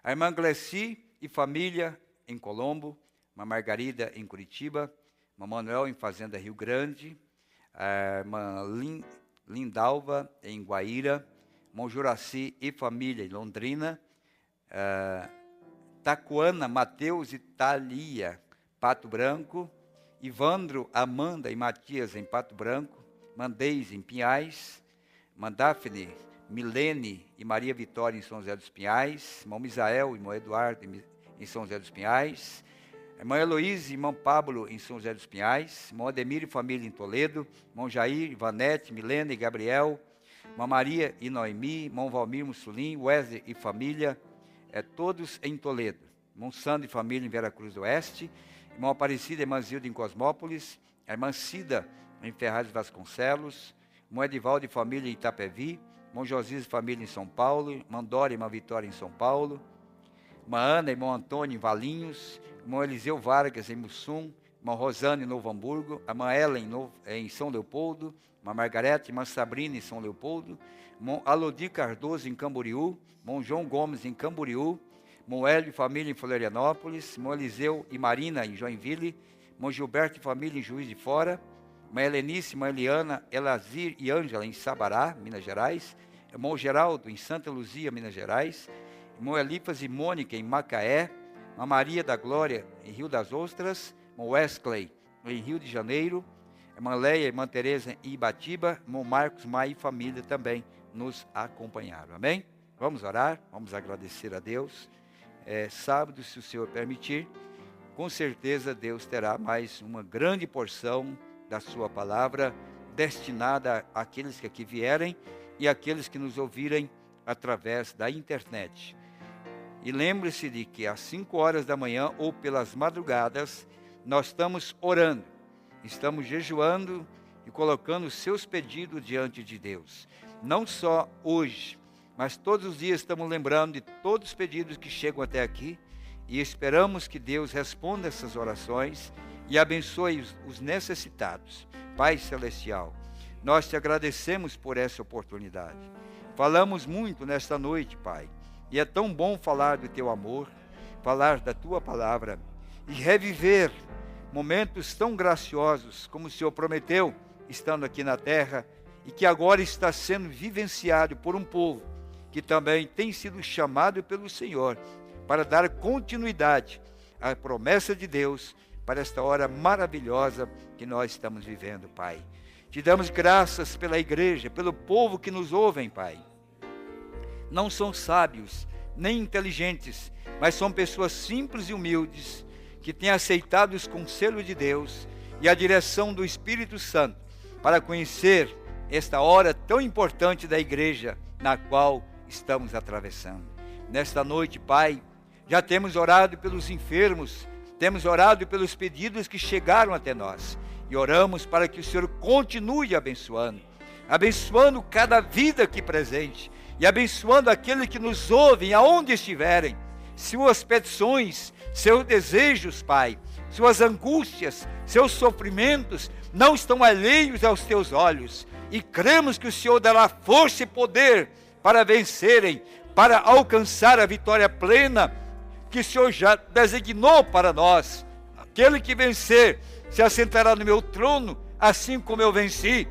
A irmã Gleci e família em Colombo. Uma Margarida em Curitiba. Irmã Manuel em Fazenda Rio Grande. A irmã Lindalva em Guaíra. Irmão Juraci e família em Londrina. Tacuana, Mateus e Thalia, Pato Branco. Ivandro, Amanda e Matias em Pato Branco. Mandez em Pinhais. Mandafne, Milene e Maria Vitória em São José dos Pinhais. Irmão Misael e irmão Eduardo em São José dos Pinhais. Irmão Heloísa e irmão Pablo em São José dos Pinhais. Irmão Ademir e família em Toledo. Irmão Jair, Ivanete, Milena e Gabriel. Irmã Maria e Noemi. Irmão Valmir Mussolim, Wesley e família. todos em Toledo. Irmão Sandro e família em Veracruz do Oeste. Irmão Aparecida e irmã Zilda em Cosmópolis. A irmã Cida em Ferraz de Vasconcelos. Irmão Edivaldo e família em Itapevi. Irmão Josias e família em São Paulo. Irmã Dora e irmã Vitória em São Paulo. Irmã Ana e irmão Antônio em Valinhos. Irmão Eliseu Vargas em Mussum. Irmã Rosana em Novo Hamburgo. Irmã Ellen em São Leopoldo. Irmã Margarete, irmã Sabrina em São Leopoldo. Irmão Alodi Cardoso em Camboriú. Irmão João Gomes em Camboriú. Irmão Hélio e família em Florianópolis. Irmão Eliseu e Marina em Joinville. Irmão Gilberto e família em Juiz de Fora. Irmã Helenice, irmã Eliana, Elazir e Ângela em Sabará, Minas Gerais. Irmão Geraldo em Santa Luzia, Minas Gerais. Irmão Elifas e Mônica em Macaé. Irmã Maria da Glória em Rio das Ostras. Irmão Wesley em Rio de Janeiro. Irmã Leia e irmã Tereza em Ibatiba. Irmão Marcos, Maia e família também nos acompanharam. Amém? Vamos orar, vamos agradecer a Deus. Sábado, se o Senhor permitir, com certeza Deus terá mais uma grande porção da sua palavra destinada àqueles que aqui vierem e àqueles que nos ouvirem através da internet. E lembre-se de que às 5 horas da manhã ou pelas madrugadas nós estamos orando, estamos jejuando e colocando os seus pedidos diante de Deus. Não só hoje, mas todos os dias estamos lembrando de todos os pedidos que chegam até aqui e esperamos que Deus responda essas orações e abençoe os necessitados. Pai Celestial, nós te agradecemos por essa oportunidade. Falamos muito nesta noite, Pai, e é tão bom falar do teu amor, falar da tua palavra e reviver momentos tão graciosos como o Senhor prometeu, estando aqui na terra, e que agora está sendo vivenciado por um povo que também tem sido chamado pelo Senhor para dar continuidade à promessa de Deus para esta hora maravilhosa que nós estamos vivendo, Pai. Te damos graças pela igreja, pelo povo que nos ouvem, Pai. Não são sábios, nem inteligentes, mas são pessoas simples e humildes, que têm aceitado os conselhos de Deus e a direção do Espírito Santo para conhecer esta hora tão importante da igreja na qual estamos atravessando. Nesta noite, Pai, já temos orado pelos enfermos, temos orado pelos pedidos que chegaram até nós e oramos para que o Senhor continue abençoando cada vida aqui presente e abençoando aqueles que nos ouvem aonde estiverem, suas petições, seus desejos, Pai, suas angústias, seus sofrimentos não estão alheios aos teus olhos e cremos que o Senhor dará força e poder para vencerem, para alcançar a vitória plena que o Senhor já designou para nós. Aquele que vencer se assentará no meu trono, assim como eu venci.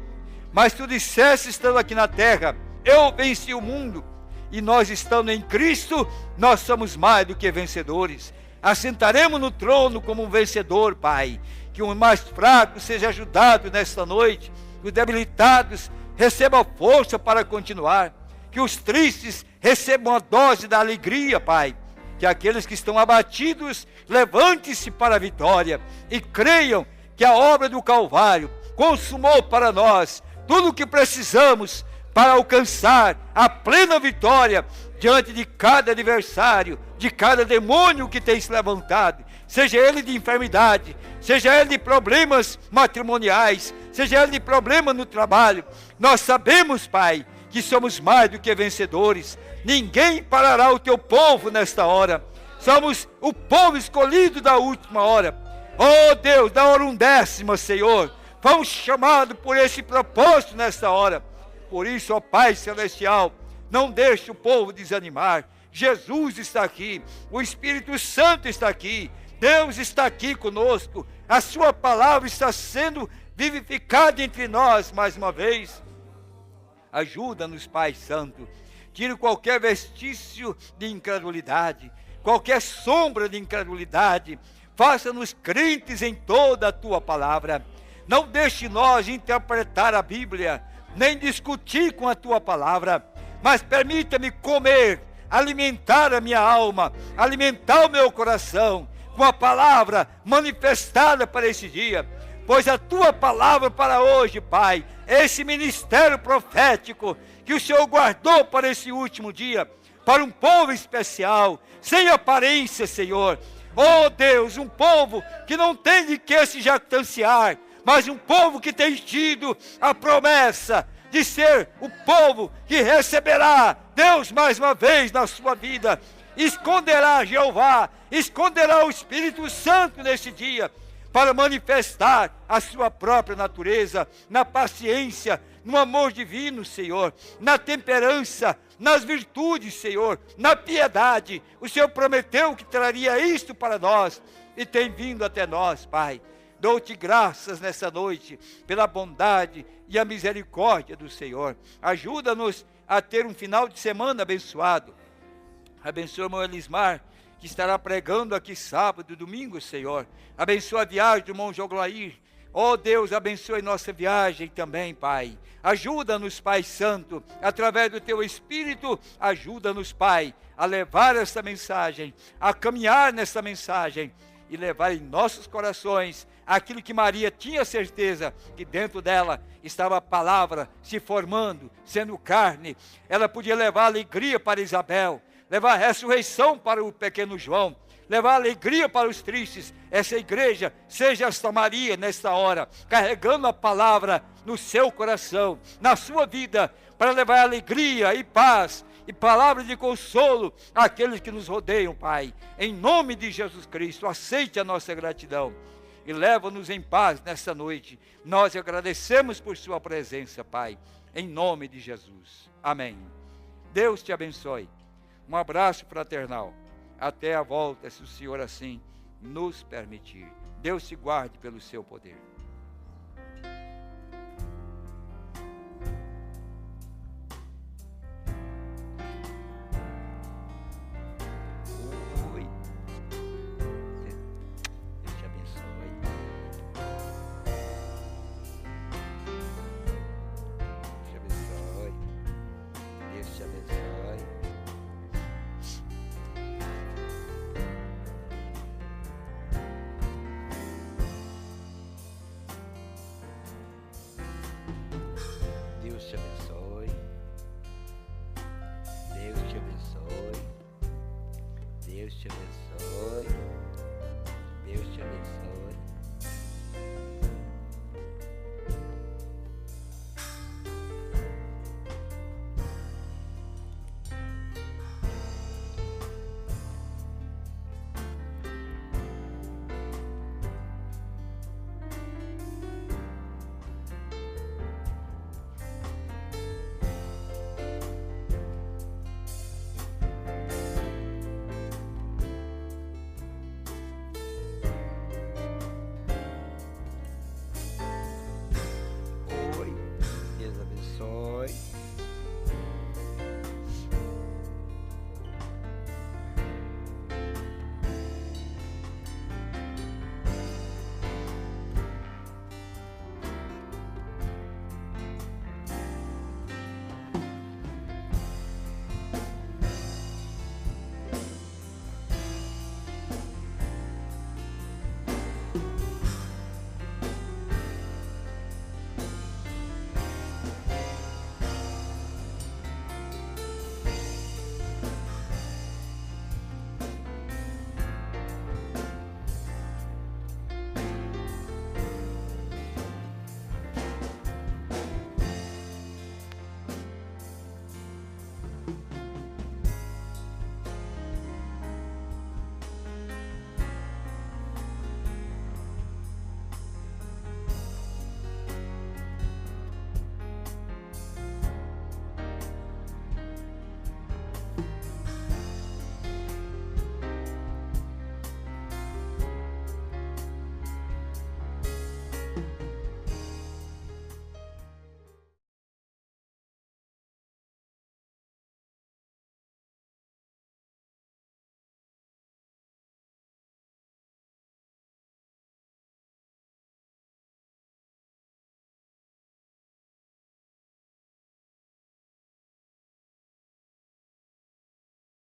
Mas tu disseste, estando aqui na terra, eu venci o mundo, e nós estando em Cristo, nós somos mais do que vencedores. Assentaremos no trono como um vencedor, Pai. Que o mais fraco seja ajudado nesta noite, que os debilitados recebam força para continuar, que os tristes recebam a dose da alegria, Pai. Que aqueles que estão abatidos levante-se para a vitória e creiam que a obra do Calvário consumou para nós tudo o que precisamos para alcançar a plena vitória diante de cada adversário, de cada demônio que tem se levantado, seja ele de enfermidade, seja ele de problemas matrimoniais, seja ele de problema no trabalho. Nós sabemos, Pai, que somos mais do que vencedores. Ninguém parará o teu povo nesta hora. Somos o povo escolhido da última hora. Oh Deus, da hora 1/10, Senhor, fomos chamados por esse propósito nesta hora. Por isso, ó Pai Celestial, não deixe o povo desanimar. Jesus está aqui, o Espírito Santo está aqui, Deus está aqui conosco, a sua palavra está sendo vivificada entre nós mais uma vez. Ajuda-nos, Pai Santo, tire qualquer vestício de incredulidade, qualquer sombra de incredulidade, faça-nos crentes em toda a tua palavra. Não deixe nós interpretar a Bíblia, nem discutir com a tua palavra, mas permita-me comer, alimentar a minha alma, alimentar o meu coração com a palavra manifestada para esse dia, pois a tua palavra para hoje, Pai, esse ministério profético que o Senhor guardou para esse último dia, para um povo especial, sem aparência, Senhor. Oh Deus, um povo que não tem de que se jactanciar, mas um povo que tem tido a promessa de ser o povo que receberá Deus mais uma vez na sua vida. Esconderá Jeová, esconderá o Espírito Santo nesse dia, para manifestar a sua própria natureza, na paciência, no amor divino, Senhor, na temperança, nas virtudes, Senhor, na piedade. O Senhor prometeu que traria isto para nós, e tem vindo até nós, Pai. Dou-te graças nessa noite, pela bondade e a misericórdia do Senhor. Ajuda-nos a ter um final de semana abençoado. Abençoa o irmão Elismar, que estará pregando aqui sábado e domingo, Senhor. Abençoa a viagem do irmão Joglair. Oh Deus, abençoe nossa viagem também, Pai. Ajuda-nos, Pai Santo, através do Teu Espírito, ajuda-nos, Pai, a levar essa mensagem, a caminhar nessa mensagem e levar em nossos corações aquilo que Maria tinha certeza, que dentro dela estava a palavra se formando, sendo carne. Ela podia levar alegria para Isabel, levar a ressurreição para o pequeno João, levar alegria para os tristes. Essa igreja seja esta Maria nesta hora, carregando a palavra no seu coração, na sua vida, para levar alegria e paz e palavra de consolo àqueles que nos rodeiam, Pai. Em nome de Jesus Cristo, aceite a nossa gratidão e leva-nos em paz nesta noite. Nós agradecemos por sua presença, Pai, em nome de Jesus. Amém. Deus te abençoe. Um abraço fraternal. Até a volta, se o Senhor assim nos permitir. Deus te guarde pelo seu poder.